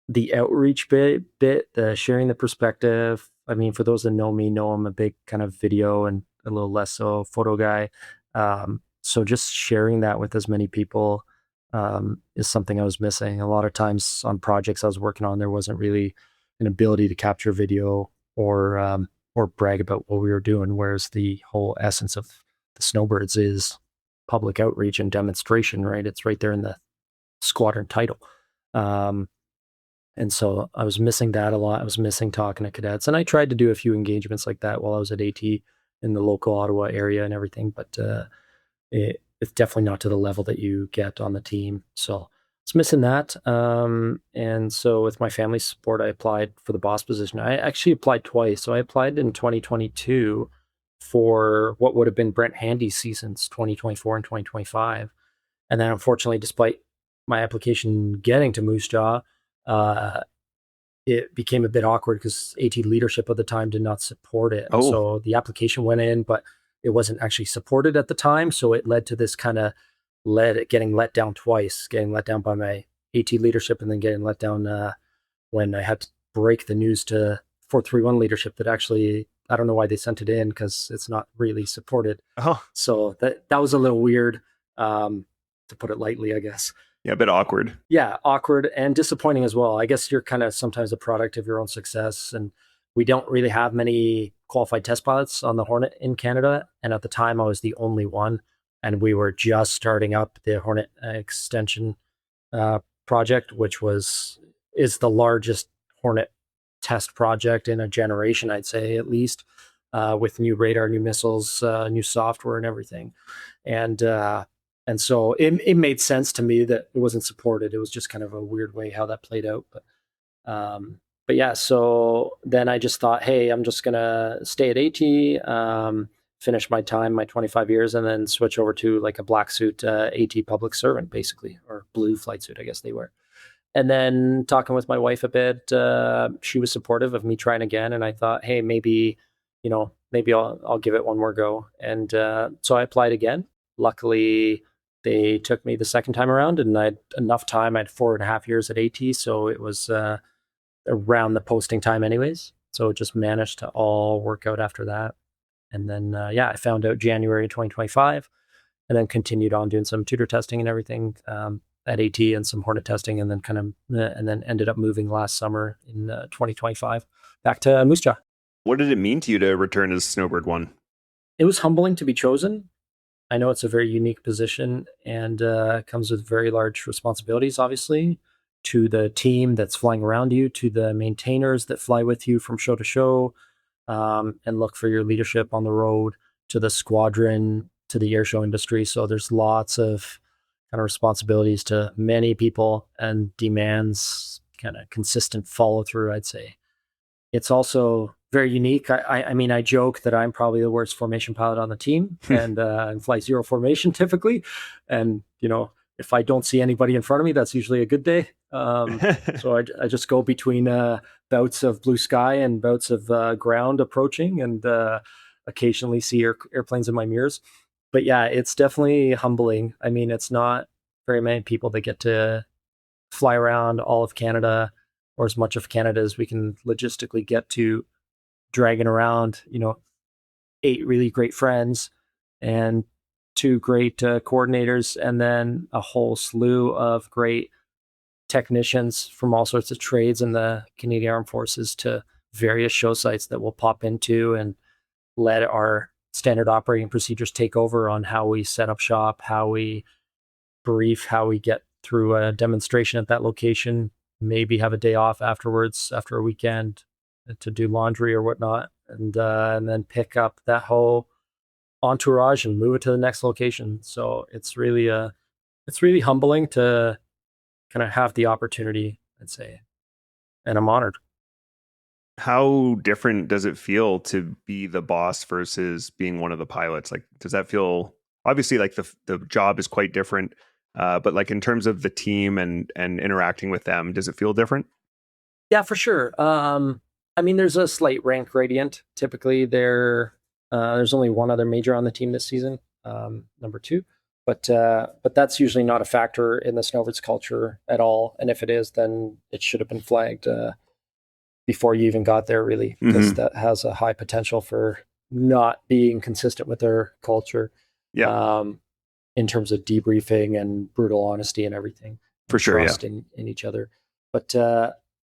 the outreach bit, the sharing the perspective. I mean, for those that know me, know I'm a big kind of video and a little less so photo guy. So just sharing that with as many people is something I was missing. A lot of times on projects I was working on, there wasn't really an ability to capture video or brag about what we were doing. Whereas the whole essence of the Snowbirds is public outreach and demonstration, right? It's right there in the squadron title. And so I was missing that a lot. I was missing talking to cadets, and I tried to do a few engagements like that while I was at AT in the local Ottawa area and everything, but it's definitely not to the level that you get on the team. So it's missing that. And so with my family's support, I applied for the boss position. I actually applied twice. So I applied in 2022 for what would have been Brent Handy's seasons, 2024 and 2025. And then unfortunately, despite my application getting to Moose Jaw, it became a bit awkward because AT leadership at the time did not support it. Oh. So the application went in, but it wasn't actually supported at the time. So it led to this kind of getting let down twice, getting let down by my AT leadership and then getting let down when I had to break the news to 431 leadership that actually, I don't know why they sent it in because it's not really supported. Oh. So that was a little weird, to put it lightly, I guess. Yeah, a bit awkward. Yeah, awkward and disappointing as well. I guess you're kind of sometimes a product of your own success, and we don't really have many qualified test pilots on the Hornet in Canada. And at the time, I was the only one, and we were just starting up the Hornet extension project, which is the largest Hornet test project in a generation, I'd say, at least, with new radar, new missiles, new software, and everything. And so it made sense to me that it wasn't supported. It was just kind of a weird way how that played out. But yeah, so then I just thought, hey, I'm just going to stay at AT, finish my time, my 25 years, and then switch over to like a black suit AT public servant, basically, or blue flight suit, I guess they wear. And then talking with my wife a bit, she was supportive of me trying again. And I thought, hey, maybe I'll give it one more go. And so I applied again. Luckily, they took me the second time around, and I had enough time. I had 4.5 years at AT, so it was around the posting time anyways. So it just managed to all work out after that. And then, I found out January 2025, and then continued on doing some tutor testing and everything at AT and some Hornet testing, and then ended up moving last summer in 2025 back to Moose Jaw. What did it mean to you to return as Snowbird 1? It was humbling to be chosen. I know it's a very unique position and comes with very large responsibilities, obviously, to the team that's flying around you, to the maintainers that fly with you from show to show, and look for your leadership on the road, to the squadron, to the airshow industry. So there's lots of kind of responsibilities to many people and demands kind of consistent follow through, I'd say. It's also very unique. I mean, I joke that I'm probably the worst formation pilot on the team and fly zero formation typically. And, if I don't see anybody in front of me, that's usually a good day. So I just go between bouts of blue sky and bouts of ground approaching, and occasionally see airplanes in my mirrors. But yeah, it's definitely humbling. I mean, it's not very many people that get to fly around all of Canada, or as much of Canada as we can logistically get to, dragging around, 8 really great friends and 2 great coordinators, and then a whole slew of great technicians from all sorts of trades in the Canadian Armed Forces to various show sites that we'll pop into and let our standard operating procedures take over on how we set up shop, how we brief, how we get through a demonstration at that location, maybe have a day off afterwards after a weekend to do laundry or whatnot, and then pick up that whole entourage and move it to the next location. So it's really humbling to kind of have the opportunity, I'd say, and I'm honored. How different does it feel to be the boss versus being one of the pilots? Like, does that feel, obviously, like the job is quite different, but like in terms of the team and interacting with them, does it feel different? Yeah, for sure. I mean, there's a slight rank gradient. Typically, there's only one other major on the team this season, number 2, but that's usually not a factor in the Snowbirds culture at all. And if it is, then it should have been flagged before you even got there, really, because that has a high potential for not being consistent with their culture. Yeah. In terms of debriefing and brutal honesty and everything. For sure, trust in each other. But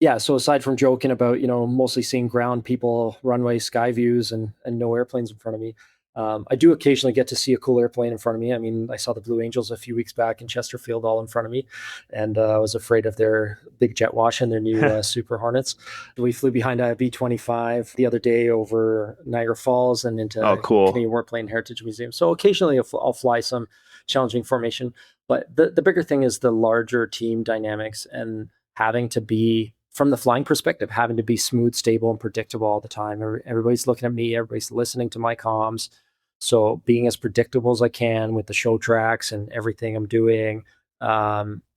yeah, so aside from joking about, mostly seeing ground people, runway, sky views, and no airplanes in front of me, I do occasionally get to see a cool airplane in front of me. I mean, I saw the Blue Angels a few weeks back in Chesterfield all in front of me, and I was afraid of their big jet wash and their new Super Hornets. We flew behind a B-25 the other day over Niagara Falls and into Canadian Warplane Heritage Museum. So occasionally I'll fly some challenging formation. But the bigger thing is the larger team dynamics and having to be, from the flying perspective, having to be smooth, stable, and predictable all the time. Everybody's looking at me. Everybody's listening to my comms. So being as predictable as I can with the show tracks and everything I'm doing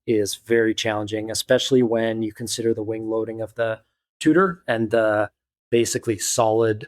is very challenging, especially when you consider the wing loading of the Tutor and the basically solid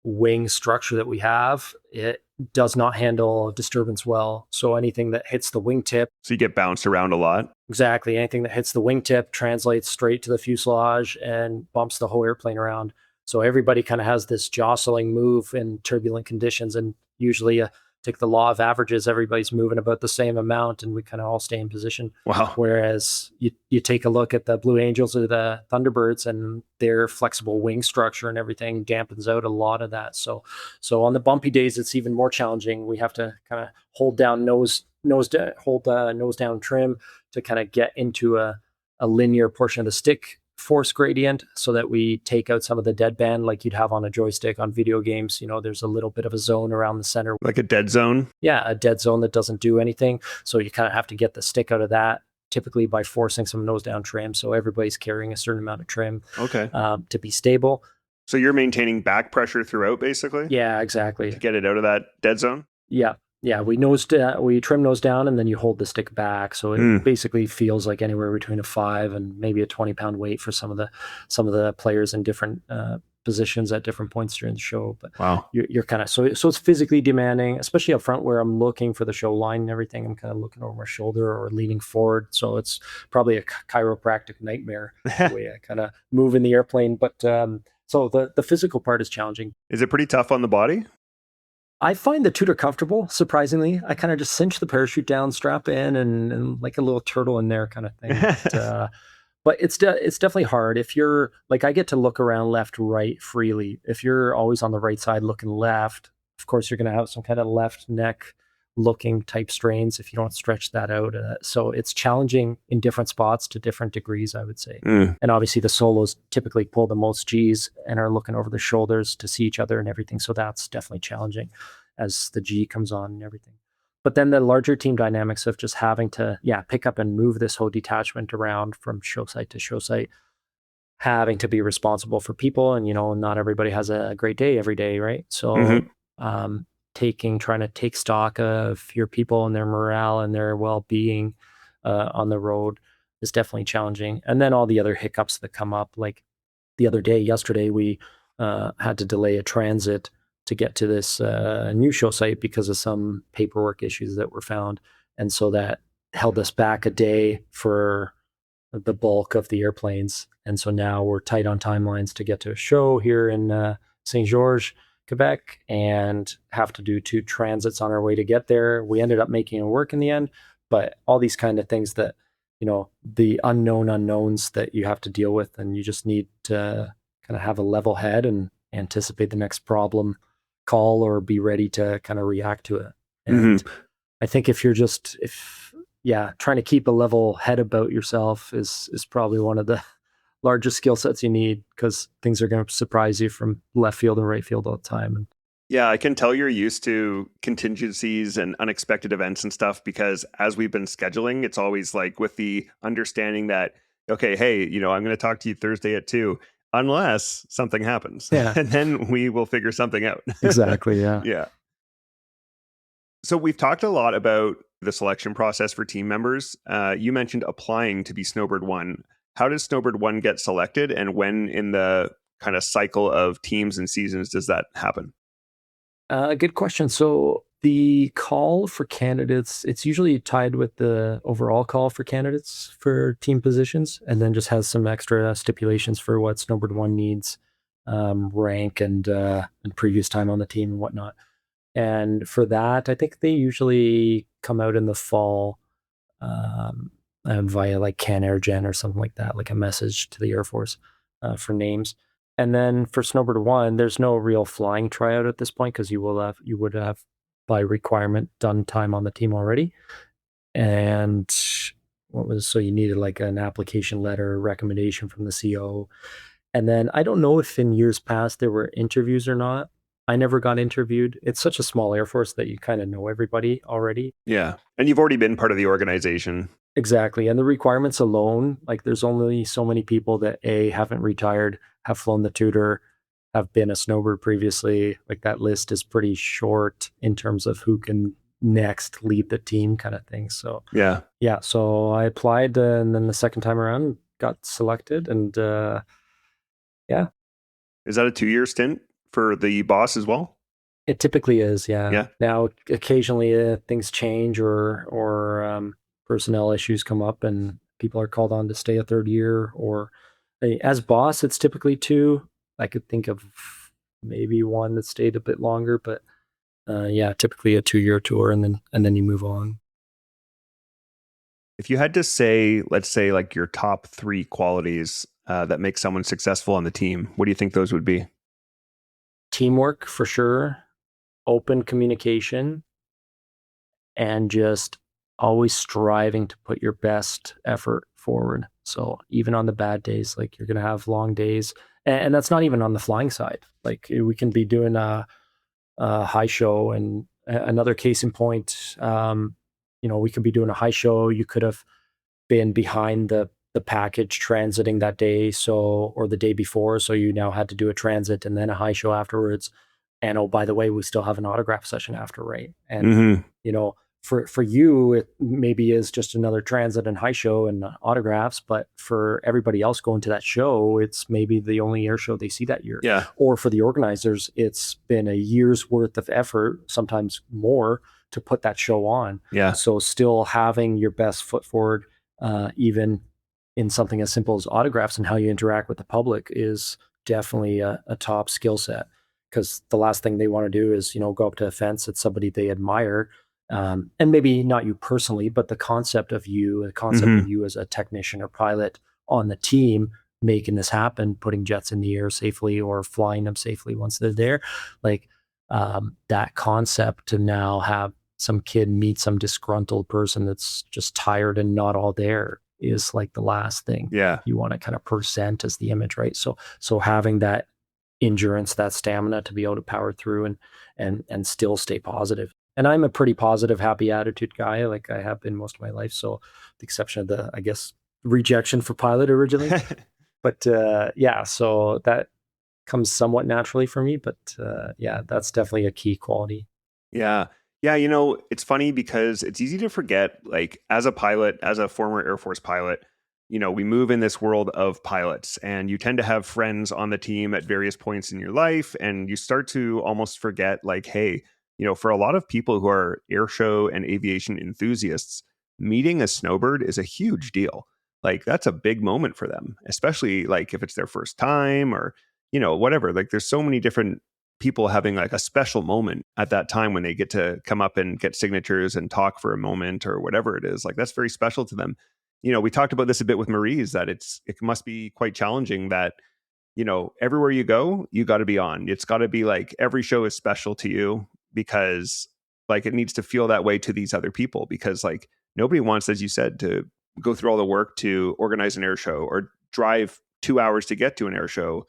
wing structure that we have. It does not handle disturbance well. So anything that hits the wingtip. So you get bounced around a lot. Exactly. Anything that hits the wingtip translates straight to the fuselage and bumps the whole airplane around. So everybody kind of has this jostling move in turbulent conditions. And usually take the law of averages, everybody's moving about the same amount and we kind of all stay in position. Wow. Whereas you take a look at the Blue Angels or the Thunderbirds and their flexible wing structure and everything dampens out a lot of that. So on the bumpy days, it's even more challenging. We have to kind of hold down nose down trim to kind of get into a linear portion of the stick force gradient so that we take out some of the deadband like you'd have on a joystick on video games. There's a little bit of a zone around the center. Like a dead zone? Yeah, a dead zone that doesn't do anything. So you kind of have to get the stick out of that, typically by forcing some nose down trim. So everybody's carrying a certain amount of trim to be stable. So you're maintaining back pressure throughout, basically? Yeah, exactly. To get it out of that dead zone? Yeah, we trim nose down and then you hold the stick back. So it basically feels like anywhere between a 5 and maybe a 20-pound weight for some of the players in different positions at different points during the show. But wow, you're kind of so it's physically demanding, especially up front where I'm looking for the show line and everything. I'm kind of looking over my shoulder or leaning forward. So it's probably a chiropractic nightmare the way I kind of move in the airplane. But so the physical part is challenging. Is it pretty tough on the body? I find the Tutor comfortable, surprisingly. I kind of just cinch the parachute down, strap in, and like a little turtle in there kind of thing. But it's definitely hard. If you're, like, I get to look around left, right freely. If you're always on the right side looking left, of course, you're going to have some kind of left neck looking type strains if you don't stretch that out. So it's challenging in different spots to different degrees, I would say. And obviously the solos typically pull the most Gs and are looking over their shoulders to see each other and everything. So that's definitely challenging as the G comes on and everything. But then the larger team dynamics of just having to, pick up and move this whole detachment around from show site to show site, having to be responsible for people. And, not everybody has a great day every day, right? So trying to take stock of your people and their morale and their well-being on the road is definitely challenging. And then all the other hiccups that come up, like yesterday, we had to delay a transit to get to this new show site because of some paperwork issues that were found. And so that held us back a day for the bulk of the airplanes. And so now we're tight on timelines to get to a show here in St. George, Quebec, and have to do 2 transits on our way to get there. We ended up making it work in the end, but all these kind of things that, the unknown unknowns that you have to deal with, and you just need to kind of have a level head and anticipate the next problem call or be ready to kind of react to it. And I think if you're trying to keep a level head about yourself is probably one of the largest skill sets you need, because things are going to surprise you from left field and right field all the time. And yeah, I can tell you're used to contingencies and unexpected events and stuff, because as we've been scheduling, it's always like with the understanding that, okay, hey, I'm going to talk to you Thursday at 2, unless something happens. Yeah. And then we will figure something out. Exactly. Yeah. Yeah. So we've talked a lot about the selection process for team members. You mentioned applying to be Snowbird 1. How does Snowbird 1 get selected, and when in the kind of cycle of teams and seasons does that happen? Good question. So the call for candidates, it's usually tied with the overall call for candidates for team positions, and then just has some extra stipulations for what Snowbird 1 needs, rank and previous time on the team and whatnot. And for that, I think they usually come out in the fall via like CanAirGen or something like that, like a message to the Air Force for names. And then for Snowbird 1, there's no real flying tryout at this point, because you would have by requirement done time on the team already. And so you needed like an application letter, recommendation from the CO. And then I don't know if in years past there were interviews or not. I never got interviewed. It's such a small Air Force that you kind of know everybody already. Yeah. And you've already been part of the organization. Exactly. And the requirements alone, like there's only so many people that haven't retired, have flown the Tutor, have been a Snowbird previously. Like that list is pretty short in terms of who can next lead the team kind of thing. So yeah. So I applied, and then the second time around got selected, and yeah. Is that a 2-year stint for the boss as well? It typically is, yeah. Yeah. Now, occasionally things change or personnel issues come up and people are called on to stay a third year. Or as boss, it's typically 2. I could think of maybe one that stayed a bit longer, but typically a 2-year tour, and then you move on. If you had to say, let's say like your top 3 qualities that make someone successful on the team, what do you think those would be? Teamwork, for sure. Open communication, and just always striving to put your best effort forward. So even on the bad days, like you're going to have long days, and that's not even on the flying side. Like we can be doing a high show, and another case in point, we could be doing a high show. You could have been behind the package transiting that day, or the day before, so you now had to do a transit and then a high show afterwards. And oh, by the way, we still have an autograph session after, right? And for you, it maybe is just another transit and high show and autographs, but for everybody else going to that show, it's maybe the only air show they see that year. Yeah. Or for the organizers, it's been a year's worth of effort, sometimes more, to put that show on. Yeah. So still having your best foot forward, even in something as simple as autographs and how you interact with the public, is definitely a top skill set. Because the last thing they want to do is, go up to a fence at somebody they admire, and maybe not you personally, but the concept of you as a technician or pilot on the team making this happen, putting jets in the air safely or flying them safely once they're there. Like that concept to now have some kid meets some disgruntled person that's just tired and not all there is like the last thing you want to kind of present as the image, right? So having that endurance, that stamina to be able to power through and still stay positive. And I'm a pretty positive, happy attitude guy, like I have been most of my life. So the exception of the, I guess, rejection for pilot originally. But yeah, so that comes somewhat naturally for me. But yeah, that's definitely a key quality. Yeah. Yeah, it's funny because it's easy to forget, like as a pilot, as a former Air Force pilot, we move in this world of pilots and you tend to have friends on the team at various points in your life. And you start to almost forget, like, hey, for a lot of people who are air show and aviation enthusiasts, meeting a snowbird is a huge deal. Like that's a big moment for them, especially like if it's their first time or, whatever. Like there's so many different people having like a special moment at that time when they get to come up and get signatures and talk for a moment or whatever it is. Like that's very special to them. We talked about this a bit with Marie's, that it must be quite challenging that, everywhere you go, you got to be on. It's got to be like every show is special to you because like it needs to feel that way to these other people, because like nobody wants, as you said, to go through all the work to organize an air show or drive 2 hours to get to an air show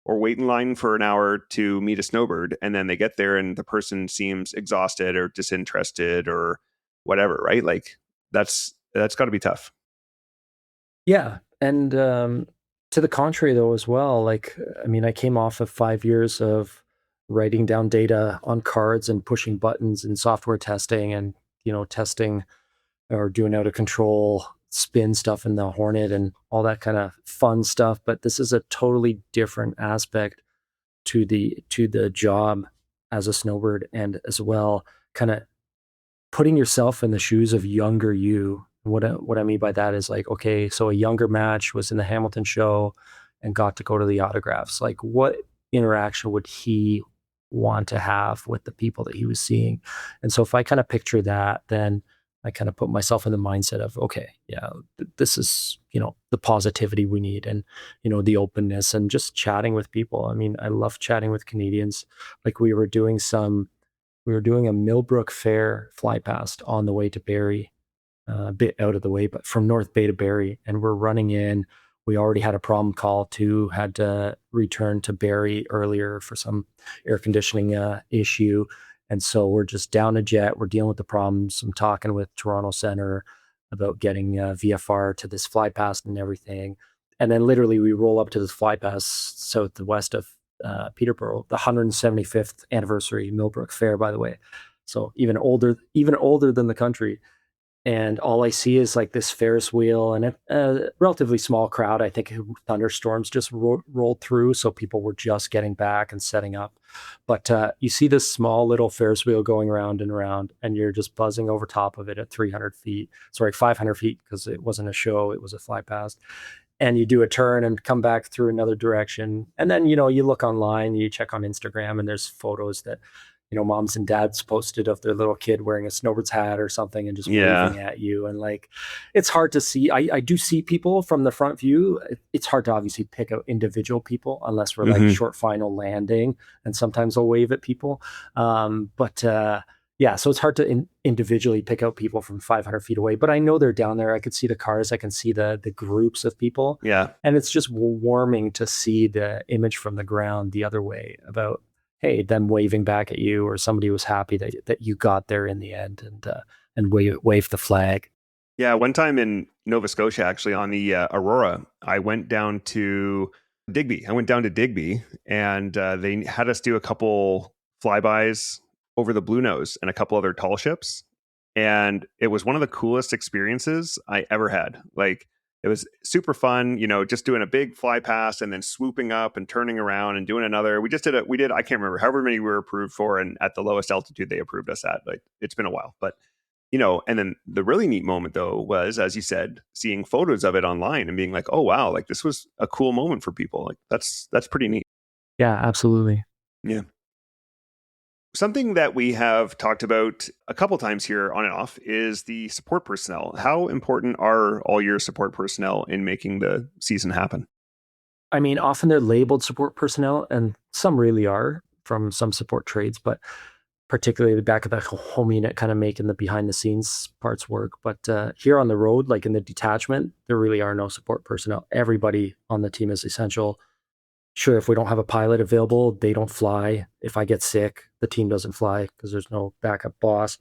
or wait in line for an hour to meet a snowbird. And then they get there and the person seems exhausted or disinterested or whatever, right? Like that's got to be tough. Yeah. And to the contrary, though, as well, like, I mean, I came off of 5 years of writing down data on cards and pushing buttons and software testing and, testing or doing out of control spin stuff in the Hornet and all that kind of fun stuff. But this is a totally different aspect to the job as a snowbird, and as well, kind of putting yourself in the shoes of younger you. What I mean by that is like, okay, so a younger Match was in the Hamilton show and got to go to the autographs. Like, what interaction would he want to have with the people that he was seeing? And so if I kind of picture that, then I kind of put myself in the mindset of, okay, yeah, this is, the positivity we need and, the openness and just chatting with people. I mean, I love chatting with Canadians. Like we were doing a Millbrook Fair fly past on the way to Barrie, a bit out of the way, but from North Bay to Barrie, and we're running in. We already had a problem call too, had to return to Barrie earlier for some air conditioning issue. And so we're just down a jet. We're dealing with the problems. I'm talking with Toronto Center about getting VFR to this fly past and everything. And then literally we roll up to this fly past southwest of Peterborough, the 175th anniversary Millbrook Fair, by the way. So even older than the country. And all I see is like this Ferris wheel and a relatively small crowd. I think thunderstorms just rolled through, so people were just getting back and setting up. But you see this small little Ferris wheel going around and around, and you're just buzzing over top of it at 500 feet, because it wasn't a show, it was a fly past. And you do a turn and come back through another direction. And then, you look online, you check on Instagram, and there's photos that, moms and dads posted of their little kid wearing a snowbird's hat or something and just waving at you. And like, it's hard to see. I do see people from the front view. It's hard to obviously pick out individual people unless we're like short final landing, and sometimes they'll wave at people. Yeah, so it's hard to individually pick out people from 500 feet away, but I know they're down there. I could see the cars. I can see the groups of people. Yeah. And it's just warming to see the image from the ground the other way about, hey, them waving back at you, or somebody was happy that you got there in the end and waved the flag. Yeah, one time in Nova Scotia, actually on the Aurora, I went down to Digby. And they had us do a couple flybys over the Blue Nose and a couple other tall ships. And it was one of the coolest experiences I ever had. Like, it was super fun, just doing a big fly past and then swooping up and turning around and doing another. We did, I can't remember, however many we were approved for. And at the lowest altitude they approved us at. Like, it's been a while, but and then the really neat moment though was, as you said, seeing photos of it online and being like, oh wow, like this was a cool moment for people. Like that's pretty neat. Yeah, absolutely. Yeah. Something that we have talked about a couple times here on and off is the support personnel. How important are all your support personnel in making the season happen? I mean, often they're labeled support personnel, and some really are from some support trades, but particularly back at the home unit, kind of making the behind the scenes parts work. But here on the road, like in the detachment, there really are no support personnel. Everybody on the team is essential. Sure, if we don't have a pilot available, they don't fly. If I get sick, the team doesn't fly because there's no backup boss.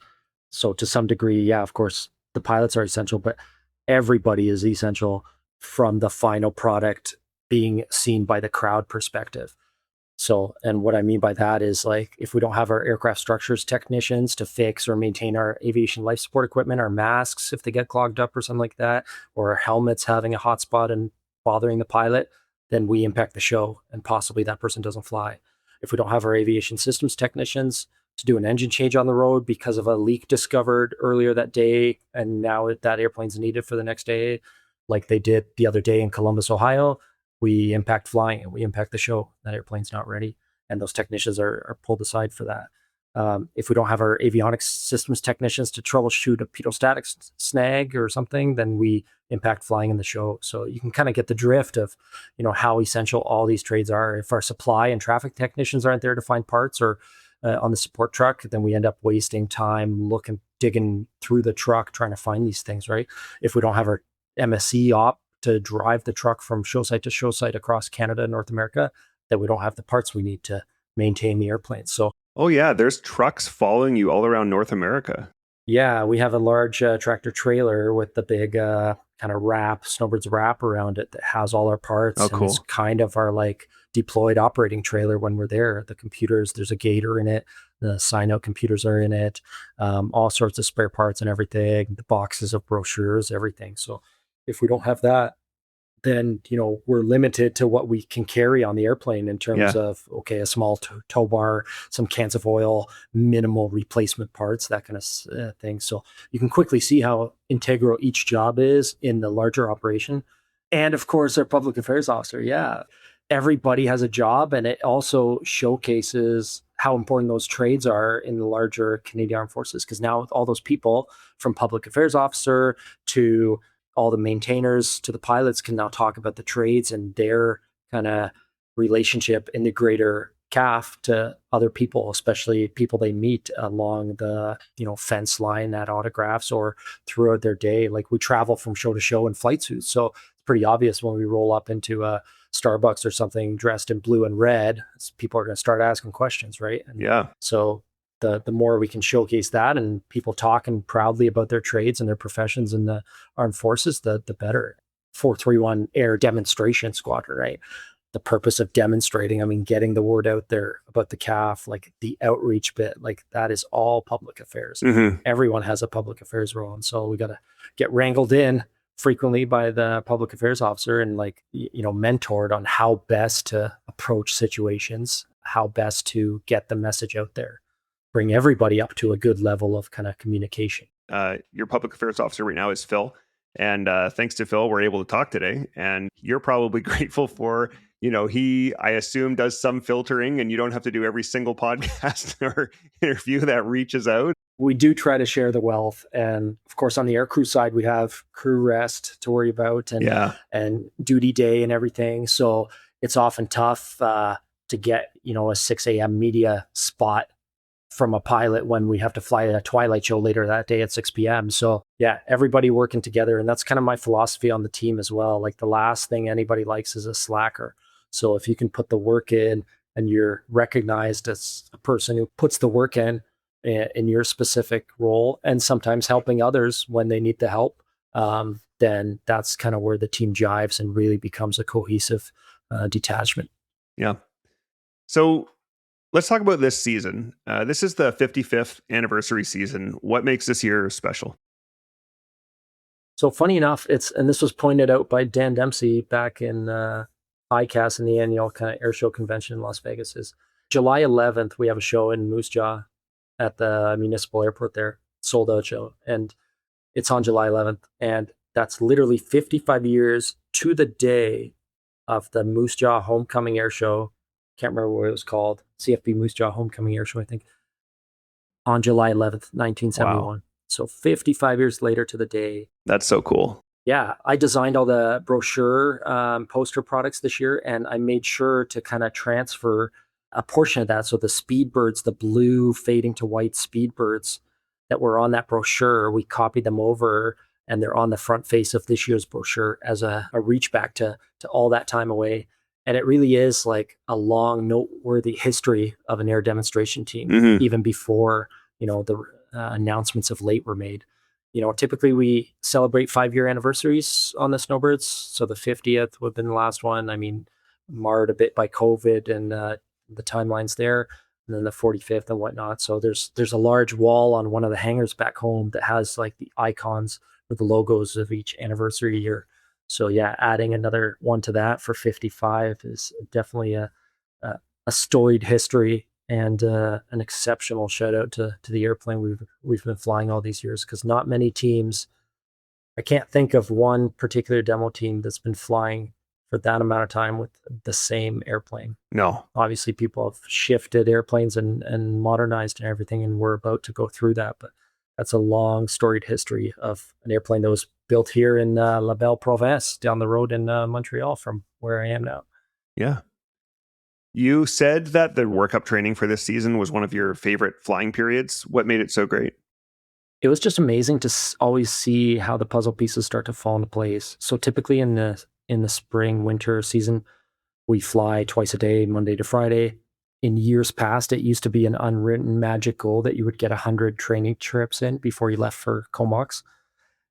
So to some degree, yeah, of course, the pilots are essential, but everybody is essential from the final product being seen by the crowd perspective. So, and what I mean by that is, like, if we don't have our aircraft structures technicians to fix or maintain our aviation life support equipment, our masks, if they get clogged up or something like that, or our helmets having a hotspot and bothering the pilot, then we impact the show and possibly that person doesn't fly. If we don't have our aviation systems technicians to do an engine change on the road because of a leak discovered earlier that day, and now that airplane's needed for the next day, like they did the other day in Columbus, Ohio, we impact flying and we impact the show. That airplane's not ready, and those technicians are pulled aside for that. If we don't have our avionics systems technicians to troubleshoot a pitot-static snag or something, then we impact flying in the show. So you can kind of get the drift of, how essential all these trades are. If our supply and traffic technicians aren't there to find parts or on the support truck, then we end up wasting time digging through the truck trying to find these things, right? If we don't have our MSC op to drive the truck from show site to show site across Canada and North America, that we don't have the parts we need to maintain the airplane. So, oh yeah, there's trucks following you all around North America. Yeah, we have a large tractor trailer with the big kind of Snowbird's wrap around it that has all our parts. Oh, cool. And it's kind of our like deployed operating trailer when we're there. The computers, there's a gator in it. The sign-out computers are in it. All sorts of spare parts and everything. The boxes of brochures, everything. So if we don't have that, then we're limited to what we can carry on the airplane in terms of a small tow bar, some cans of oil, minimal replacement parts, that kind of thing. So you can quickly see how integral each job is in the larger operation. And of course, our public affairs officer, everybody has a job, and it also showcases how important those trades are in the larger Canadian Armed Forces, because now with all those people from public affairs officer to all the maintainers to the pilots can now talk about the trades and their kind of relationship in the greater CAF to other people, especially people they meet along the fence line at autographs or throughout their day. Like, we travel from show to show in flight suits, so it's pretty obvious when we roll up into a Starbucks or something dressed in blue and red, people are going to start asking questions, right? And so the more we can showcase that and people talking proudly about their trades and their professions in the armed forces, the better. 431 Air Demonstration Squadron, right? The purpose of demonstrating, getting the word out there about the CAF, like the outreach bit, like that is all public affairs. Mm-hmm. Everyone has a public affairs role. And so we got to get wrangled in frequently by the public affairs officer and mentored on how best to approach situations, how best to get the message out there, bring everybody up to a good level of kind of communication. Your public affairs officer right now is Phil. And thanks to Phil, we're able to talk today. And you're probably grateful for, he, I assume, does some filtering and you don't have to do every single podcast or interview that reaches out. We do try to share the wealth. And of course, on the aircrew side, we have crew rest to worry about and duty day and everything. So it's often tough to get, a 6 a.m. media spot from a pilot when we have to fly a twilight show later that day at 6 p.m. So everybody working together. And that's kind of my philosophy on the team as well. Like, the last thing anybody likes is a slacker. So if you can put the work in and you're recognized as a person who puts the work in your specific role and sometimes helping others when they need the help, then that's kind of where the team jives and really becomes a cohesive detachment. Yeah. So let's talk about this season. This is the 55th anniversary season. What makes this year special? So funny enough, and this was pointed out by Dan Dempsey back in ICAS in the annual kind of air show convention in Las Vegas, is July 11th, we have a show in Moose Jaw at the municipal airport there, sold out show. And it's on July 11th. And that's literally 55 years to the day of the Moose Jaw Homecoming Air Show. Can't remember what it was called. CFB Moose Jaw Homecoming Air Show, I think. On July 11th, 1971. Wow. So 55 years later to the day. That's so cool. Yeah, I designed all the brochure poster products this year, and I made sure to kind of transfer a portion of that. So the Speedbirds, the blue fading to white Speedbirds that were on that brochure, we copied them over, and they're on the front face of this year's brochure as a reach back to all that time away. And it really is like a long, noteworthy history of an air demonstration team, Mhm. even before, the announcements of late were made. Typically we celebrate 5-year anniversaries on the Snowbirds. So the 50th would have been the last one. I mean, marred a bit by COVID and the timelines there, and then the 45th and whatnot. So there's a large wall on one of the hangars back home that has like the icons or the logos of each anniversary year. So yeah, adding another one to that for 55 is definitely a storied history and an exceptional shout out to the airplane we've been flying all these years, because not many teams. I can't think of one particular demo team that's been flying for that amount of time with the same airplane. No. Obviously, people have shifted airplanes and modernized and everything, and we're about to go through that. But that's a long, storied history of an airplane that was built here in La Belle Province, down the road in Montreal from where I am now. Yeah. You said that the workup training for this season was one of your favorite flying periods. What made it so great? It was just amazing to always see how the puzzle pieces start to fall into place. So typically in the spring, winter season, we fly twice a day, Monday to Friday. In years past, it used to be an unwritten magic goal that you would get 100 training trips in before you left for Comox.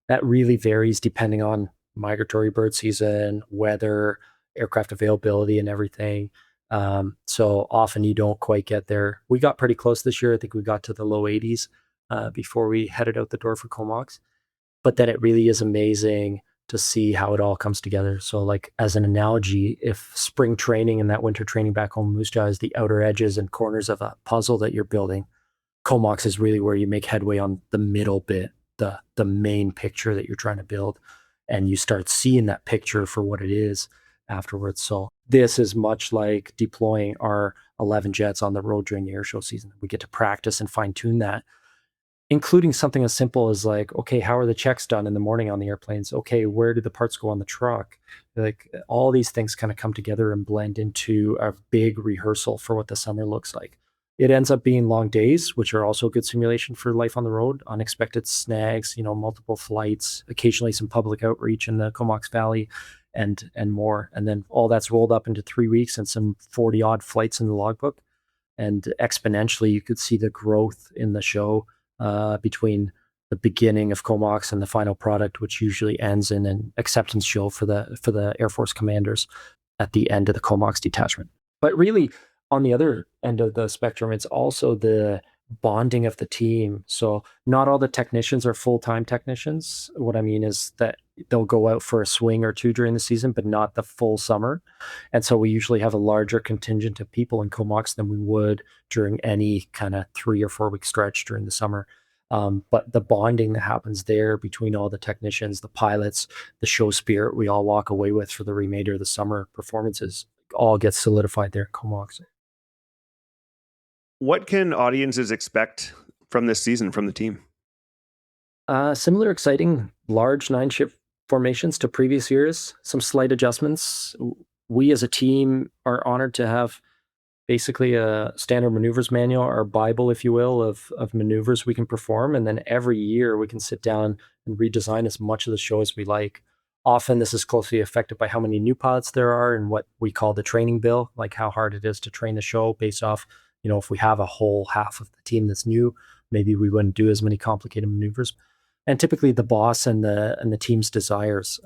That really varies depending on migratory bird season, weather, aircraft availability, and everything. So often you don't quite get there. We got pretty close this year. I think we got to the low 80s before we headed out the door for Comox. But then it really is amazing to see how it all comes together. So like as an analogy, if spring training and that winter training back home in Moose Jaw is the outer edges and corners of a puzzle that you're building, Comox is really where you make headway on the middle bit, the main picture that you're trying to build, and you start seeing that picture for what it is afterwards. So this is much like deploying our 11 jets on the road during the air show season. We get to practice and fine tune that, including something as simple as like, okay, how are the checks done in the morning on the airplanes? Okay, where do the parts go on the truck? Like all these things kind of come together and blend into a big rehearsal for what the summer looks like. It ends up being long days, which are also a good simulation for life on the road, unexpected snags, multiple flights, occasionally some public outreach in the Comox Valley and more. And then all that's rolled up into 3 weeks and some 40 odd flights in the logbook. And exponentially, you could see the growth in the show between the beginning of Comox and the final product, which usually ends in an acceptance show for the Air Force commanders at the end of the Comox detachment. But really, on the other end of the spectrum, it's also the bonding of the team. So not all the technicians are full-time technicians. What I mean is that they'll go out for a swing or two during the season, but not the full summer. And so we usually have a larger contingent of people in Comox than we would during any kind of 3 or 4 week stretch during the summer. But the bonding that happens there between all the technicians, the pilots, the show spirit we all walk away with for the remainder of the summer performances all gets solidified there at Comox. What can audiences expect from this season from the team? Similar exciting large 9-ship formations to previous years, some slight adjustments. We as a team are honored to have basically a standard maneuvers manual, our Bible, if you will, of maneuvers we can perform. And then every year we can sit down and redesign as much of the show as we like. Often this is closely affected by how many new pilots there are and what we call the training bill, like how hard it is to train the show based off, if we have a whole half of the team that's new, maybe we wouldn't do as many complicated maneuvers. And typically the boss and the team's desires.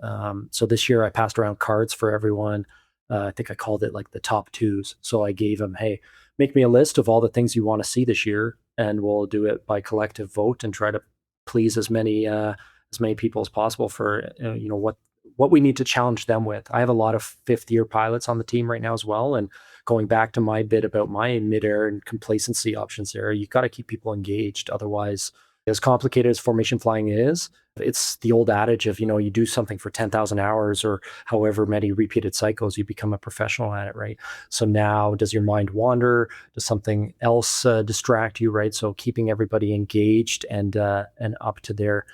So this year I passed around cards for everyone. I think I called it like the top twos. So I gave them, hey, make me a list of all the things you want to see this year, and we'll do it by collective vote and try to please as many people as possible for what we need to challenge them with. I have a lot of 5th-year pilots on the team right now as well, and going back to my bit about my mid-air and complacency options there, you got to keep people engaged. Otherwise, as complicated as formation flying is, it's the old adage of, you do something for 10,000 hours or however many repeated cycles, you become a professional at it, right? So now does your mind wander? Does something else distract you, right? So keeping everybody engaged and up to their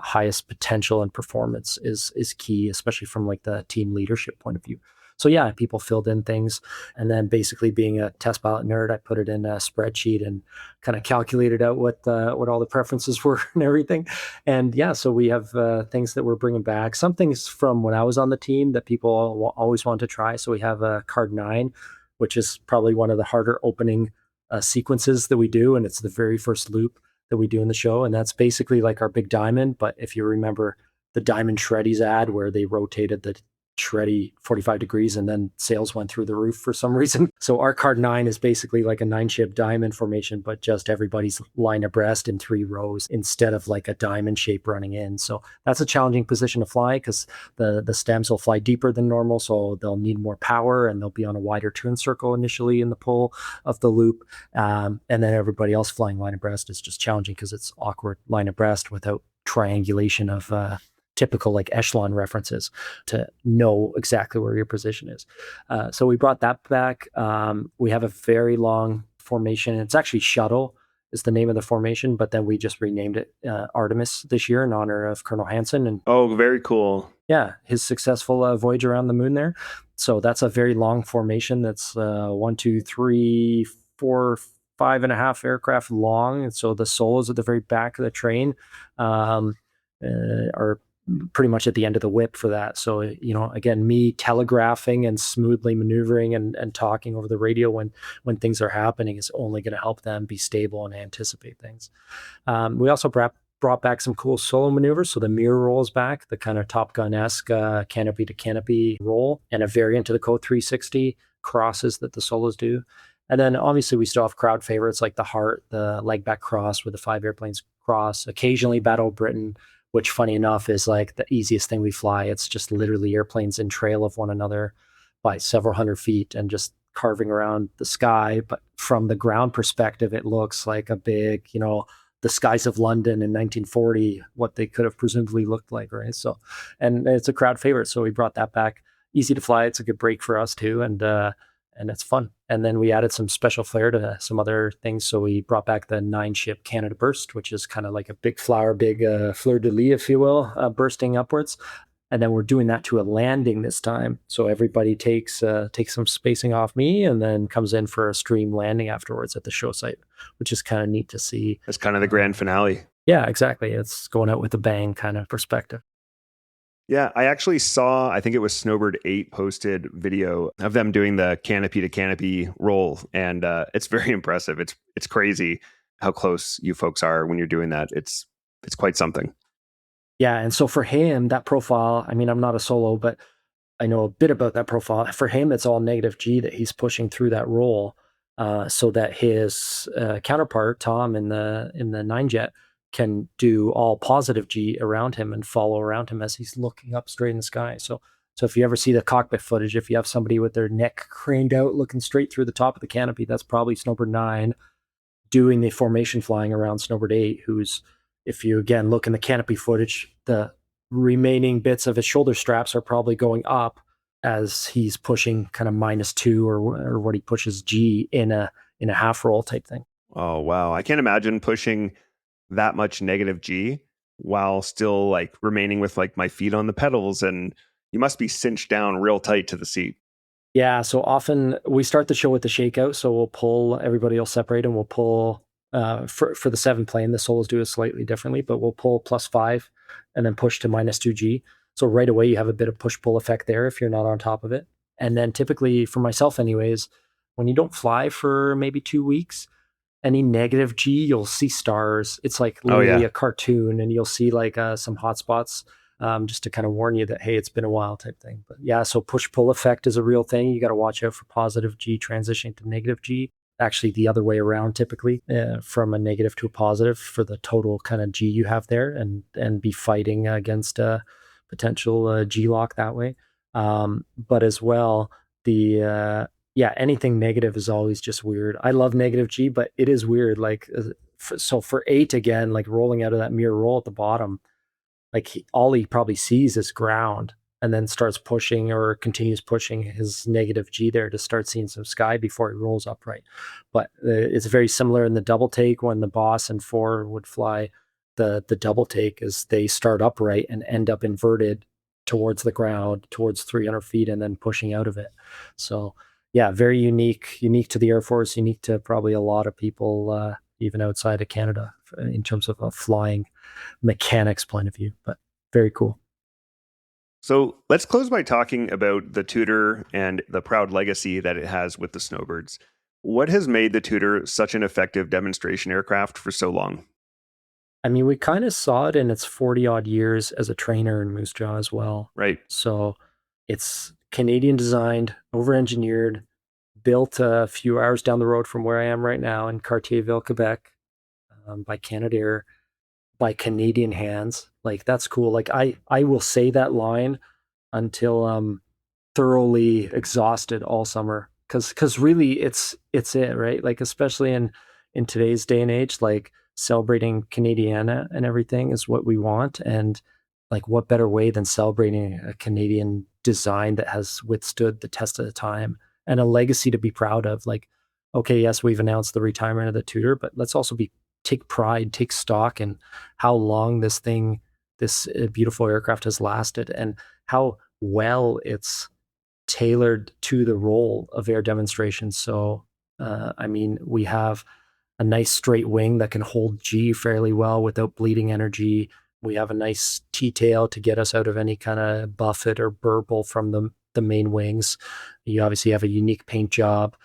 highest potential and performance is key, especially from like the team leadership point of view. So yeah, people filled in things. And then basically being a test pilot nerd, I put it in a spreadsheet and kind of calculated out what all the preferences were and everything. And yeah, so we have things that we're bringing back. Some things from when I was on the team that people always want to try. So we have a card 9, which is probably one of the harder opening sequences that we do. And it's the very first loop that we do in the show. And that's basically like our big diamond. But if you remember the Diamond Shreddies ad where they rotated the Shreddy 45 degrees and then sales went through the roof for some reason. So our card 9 is basically like a 9-ship diamond formation, but just everybody's line abreast in 3 rows instead of like a diamond shape running in. So that's a challenging position to fly because the stems will fly deeper than normal. So they'll need more power and they'll be on a wider turn circle initially in the pull of the loop. And then everybody else flying line abreast is just challenging because it's awkward line abreast without triangulation of typical like echelon references to know exactly where your position is. So we brought that back. We have a very long formation. It's actually Shuttle is the name of the formation, but then we just renamed it Artemis this year in honor of Colonel Hansen. And oh, very cool. Yeah, his successful voyage around the moon there. So that's a very long formation. That's 1, 2, 3, 4, 5.5 aircraft long. And so the solos at the very back of the train are pretty much at the end of the whip for that. So, again, me telegraphing and smoothly maneuvering and talking over the radio when things are happening is only going to help them be stable and anticipate things. We also brought back some cool solo maneuvers. So the mirror roll is back, the kind of Top Gun-esque canopy-to-canopy roll, and a variant to the Code 360 crosses that the solos do. And then obviously we still have crowd favorites like the Heart, the leg back cross where the 5 airplanes cross, occasionally Battle of Britain, which funny enough is like the easiest thing we fly. It's just literally airplanes in trail of one another by several hundred feet and just carving around the sky. But from the ground perspective, it looks like a big, the skies of London in 1940, what they could have presumably looked like, right? So, and it's a crowd favorite. So we brought that back. Easy to fly. It's a good break for us too. And it's fun. And then we added some special flair to some other things. So we brought back the 9-ship Canada Burst, which is kind of like a big flower, big fleur-de-lis, if you will, bursting upwards. And then we're doing that to a landing this time. So everybody takes some spacing off me and then comes in for a stream landing afterwards at the show site, which is kind of neat to see. It's kind of the grand finale. Yeah, exactly. It's going out with a bang kind of perspective. Yeah, I actually saw, I think it was Snowbird 8 posted video of them doing the canopy-to-canopy roll, and it's very impressive. It's crazy how close you folks are when you're doing that. It's quite something. Yeah, and so for him, that profile, I mean, I'm not a solo, but I know a bit about that profile. For him, it's all negative G that he's pushing through that roll so that his counterpart, Tom, in the 9-jet, can do all positive G around him and follow around him as he's looking up straight in the sky. So if you ever see the cockpit footage, if you have somebody with their neck craned out looking straight through the top of the canopy, that's probably Snowbird 9 doing the formation flying around Snowbird 8, who's, if you again look in the canopy footage, the remaining bits of his shoulder straps are probably going up as he's pushing kind of -2 or what he pushes G in a half roll type thing. Oh, wow. I can't imagine pushing that much negative G while still like remaining with like my feet on the pedals, and you must be cinched down real tight to the seat. Yeah, so often we start the show with the shakeout, so we'll pull, everybody will separate and we'll pull for the 7 plane, the solos do it slightly differently, but we'll pull +5 and then push to -2 G. So right away you have a bit of push-pull effect there if you're not on top of it. And then typically, for myself anyways, when you don't fly for maybe 2 weeks, any negative G, you'll see stars. It's like literally a cartoon, and you'll see like some hot spots just to kind of warn you that, hey, it's been a while type thing. But yeah, so push-pull effect is a real thing. You got to watch out for positive G transitioning to negative G. Actually, the other way around typically from a negative to a positive for the total kind of G you have there, and be fighting against a potential G lock that way. But as well, anything negative is always just weird. I love negative G, but it is weird. Like, so for 8 again, like rolling out of that mirror roll at the bottom, like all he probably sees is ground, and then starts pushing or continues pushing his negative G there to start seeing some sky before he rolls upright. But it's very similar in the double take when the boss and 4 would fly the double take, is they start upright and end up inverted towards the ground, towards 300 feet, and then pushing out of it. So yeah, very unique to the Air Force, unique to probably a lot of people, even outside of Canada, in terms of a flying mechanics point of view, but very cool. So let's close by talking about the Tutor and the proud legacy that it has with the Snowbirds. What has made the Tutor such an effective demonstration aircraft for so long? I mean, we kind of saw it in its 40 odd years as a trainer in Moose Jaw as well. Right. So it's Canadian designed, over engineered, built a few hours down the road from where I am right now in Cartierville, Quebec, by Canadair, by Canadian hands. Like, that's cool. Like, I will say that line until I'm thoroughly exhausted all summer. Cause really it's it, right? Like, especially in today's day and age, like celebrating Canadiana and everything is what we want. And like, what better way than celebrating a Canadian design that has withstood the test of the time and a legacy to be proud of? Like, okay, yes, we've announced the retirement of the Tutor, but let's also take pride, take stock in how long this beautiful aircraft has lasted and how well it's tailored to the role of air demonstration. So, I mean, we have a nice straight wing that can hold G fairly well without bleeding energy. We have a nice T-tail to get us out of any kind of buffet or burble from the main wings. You obviously have a unique paint job,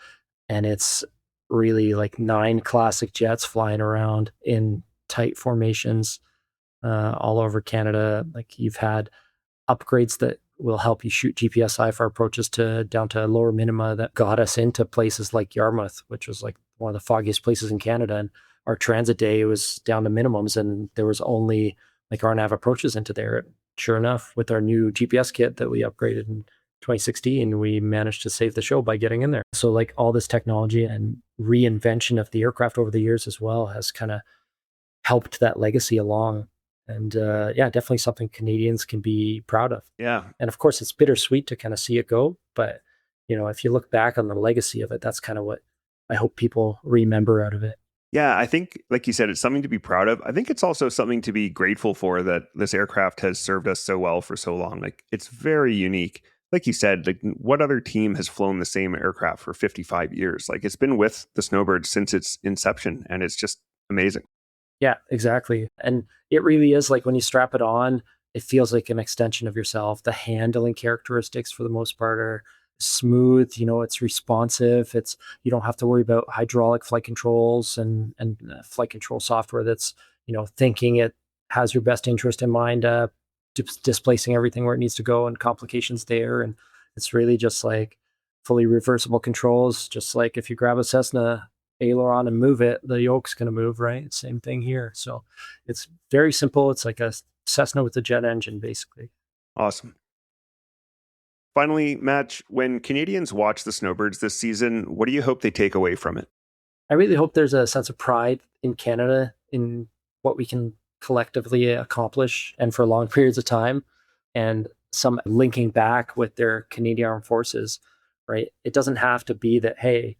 and it's really like 9 classic jets flying around in tight formations all over Canada. Like, you've had upgrades that will help you shoot GPS IFR approaches down to lower minima that got us into places like Yarmouth, which was like one of the foggiest places in Canada. And our transit day was down to minimums, and there was only like RNAV approaches into there. Sure enough, with our new GPS kit that we upgraded in 2016, we managed to save the show by getting in there. So like, all this technology and reinvention of the aircraft over the years as well has kind of helped that legacy along. And yeah, definitely something Canadians can be proud of. Yeah. And of course, it's bittersweet to kind of see it go. But, if you look back on the legacy of it, that's kind of what I hope people remember out of it. Yeah, I think, like you said, it's something to be proud of. I think it's also something to be grateful for, that this aircraft has served us so well for so long. Like, it's very unique. Like you said, like, what other team has flown the same aircraft for 55 years? Like, it's been with the Snowbird since its inception, and it's just amazing. Yeah, exactly. And it really is like, when you strap it on, it feels like an extension of yourself. The handling characteristics for the most part are smooth, it's responsive. You don't have to worry about hydraulic flight controls and flight control software that's, thinking it has your best interest in mind, displacing everything where it needs to go and complications there. And it's really just like fully reversible controls. Just like if you grab a Cessna aileron and move it, the yoke's going to move, right? Same thing here. So it's very simple. It's like a Cessna with a jet engine, basically. Awesome. Finally, Match, when Canadians watch the Snowbirds this season, what do you hope they take away from it? I really hope there's a sense of pride in Canada in what we can collectively accomplish and for long periods of time, and some linking back with their Canadian Armed Forces, right? It doesn't have to be that, hey,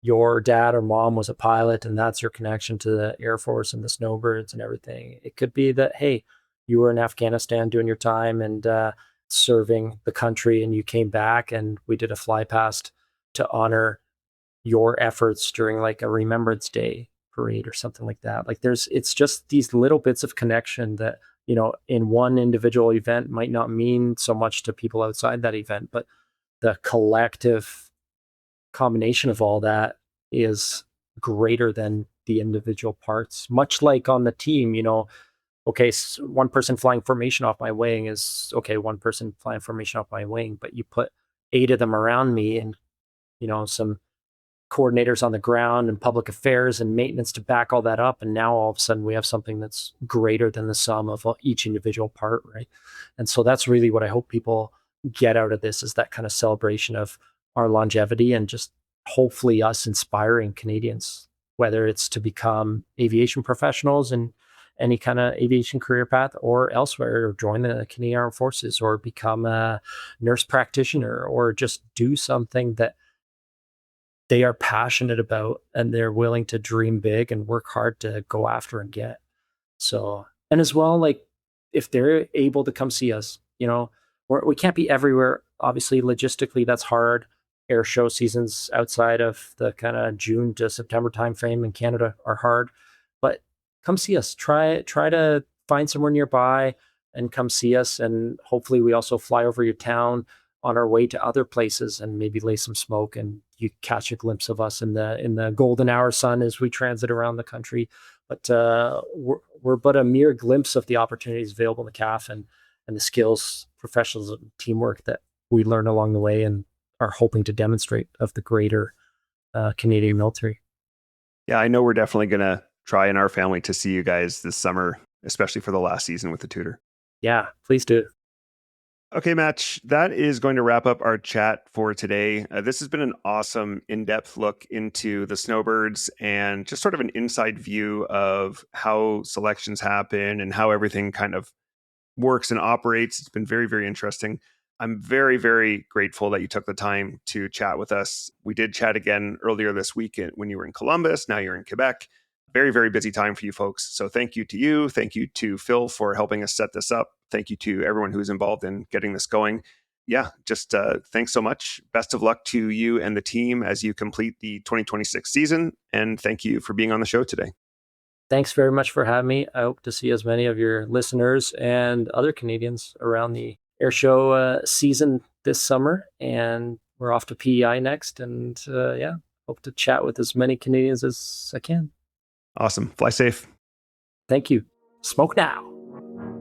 your dad or mom was a pilot and that's your connection to the Air Force and the Snowbirds and everything. It could be that, hey, you were in Afghanistan doing your time and serving the country, and you came back and we did a fly past to honor your efforts during like a Remembrance Day parade or something like that. Like, it's just these little bits of connection that, in one individual event might not mean so much to people outside that event, but the collective combination of all that is greater than the individual parts. Much like on the team, okay, so one person flying formation off my wing is okay, one person flying formation off my wing, but you put 8 of them around me and, some coordinators on the ground and public affairs and maintenance to back all that up. And now all of a sudden we have something that's greater than the sum of each individual part, right? And so that's really what I hope people get out of this, is that kind of celebration of our longevity and just hopefully us inspiring Canadians, whether it's to become aviation professionals in any kind of aviation career path or elsewhere, or join the Canadian Armed Forces, or become a nurse practitioner, or just do something that they are passionate about and they're willing to dream big and work hard to go after and get. So, and as well, like, if they're able to come see us we can't be everywhere. Obviously, logistically, that's hard. Air show seasons outside of the kind of June to September timeframe in Canada are hard. But come see us. Try to find somewhere nearby and come see us. And hopefully we also fly over your town on our way to other places and maybe lay some smoke and you catch a glimpse of us in the golden hour sun as we transit around the country. But we're but a mere glimpse of the opportunities available in the CAF and the skills, professionalism, teamwork that we learn along the way and are hoping to demonstrate of the greater Canadian military. Yeah, I know we're definitely going to try in our family to see you guys this summer, especially for the last season with the Tutor. Yeah, please do. Okay, Match, that is going to wrap up our chat for today. This has been an awesome in-depth look into the Snowbirds and just sort of an inside view of how selections happen and how everything kind of works and operates. It's been very, very interesting. I'm very, very grateful that you took the time to chat with us. We did chat again earlier this week when you were in Columbus. Now you're in Quebec. Very, very busy time for you folks. So thank you to you. Thank you to Phil for helping us set this up. Thank you to everyone who's involved in getting this going. Yeah, just thanks so much. Best of luck to you and the team as you complete the 2026 season. And thank you for being on the show today. Thanks very much for having me. I hope to see as many of your listeners and other Canadians around the air show season this summer. And we're off to PEI next. And hope to chat with as many Canadians as I can. Awesome. Fly safe. Thank you. Smoke now.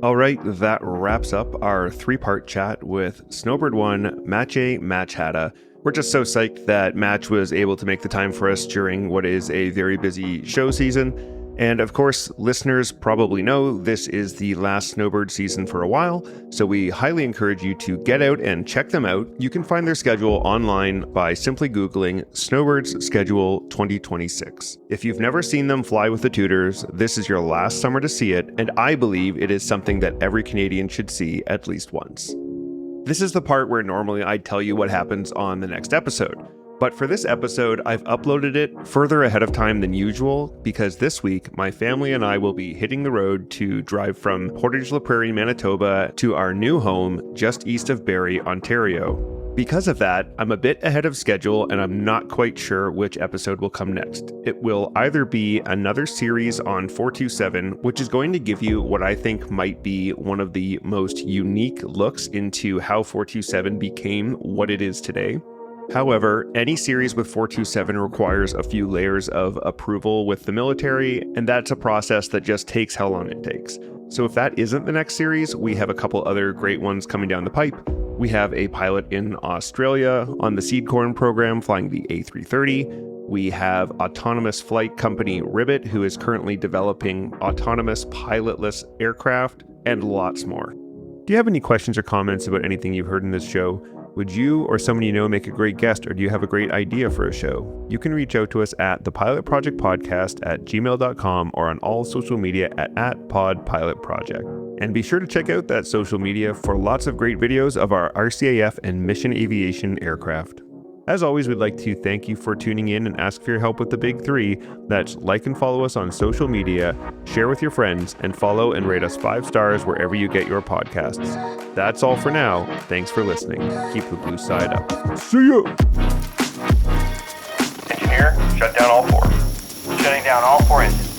All right, that wraps up our 3-part chat with Snowbird 1, Maciej Hatta. We're just so psyched that Match was able to make the time for us during what is a very busy show season. And of course, listeners probably know this is the last Snowbird season for a while, so we highly encourage you to get out and check them out. You can find their schedule online by simply Googling Snowbird's Schedule 2026. If you've never seen them fly with the Tutors, this is your last summer to see it, and I believe it is something that every Canadian should see at least once. This is the part where normally I'd tell you what happens on the next episode. But for this episode, I've uploaded it further ahead of time than usual because this week, my family and I will be hitting the road to drive from Portage la Prairie, Manitoba to our new home just east of Barrie, Ontario. Because of that, I'm a bit ahead of schedule and I'm not quite sure which episode will come next. It will either be another series on 427, which is going to give you what I think might be one of the most unique looks into how 427 became what it is today. However, any series with 427 requires a few layers of approval with the military, and that's a process that just takes how long it takes. So if that isn't the next series, we have a couple other great ones coming down the pipe. We have a pilot in Australia on the Seed Corn program flying the A330. We have autonomous flight company Ribbit, who is currently developing autonomous pilotless aircraft, and lots more. Do you have any questions or comments about anything you've heard in this show? Would you or someone you know make a great guest, or do you have a great idea for a show? You can reach out to us at thepilotprojectpodcast@gmail.com or on all social media at @podpilotproject. And be sure to check out that social media for lots of great videos of our RCAF and mission aviation aircraft. As always, we'd like to thank you for tuning in and ask for your help with the big 3. That's like and follow us on social media, share with your friends, and follow and rate us 5 stars wherever you get your podcasts. That's all for now. Thanks for listening. Keep the blue side up. See ya! Engineer, shut down all 4. Shutting down all 4 engines.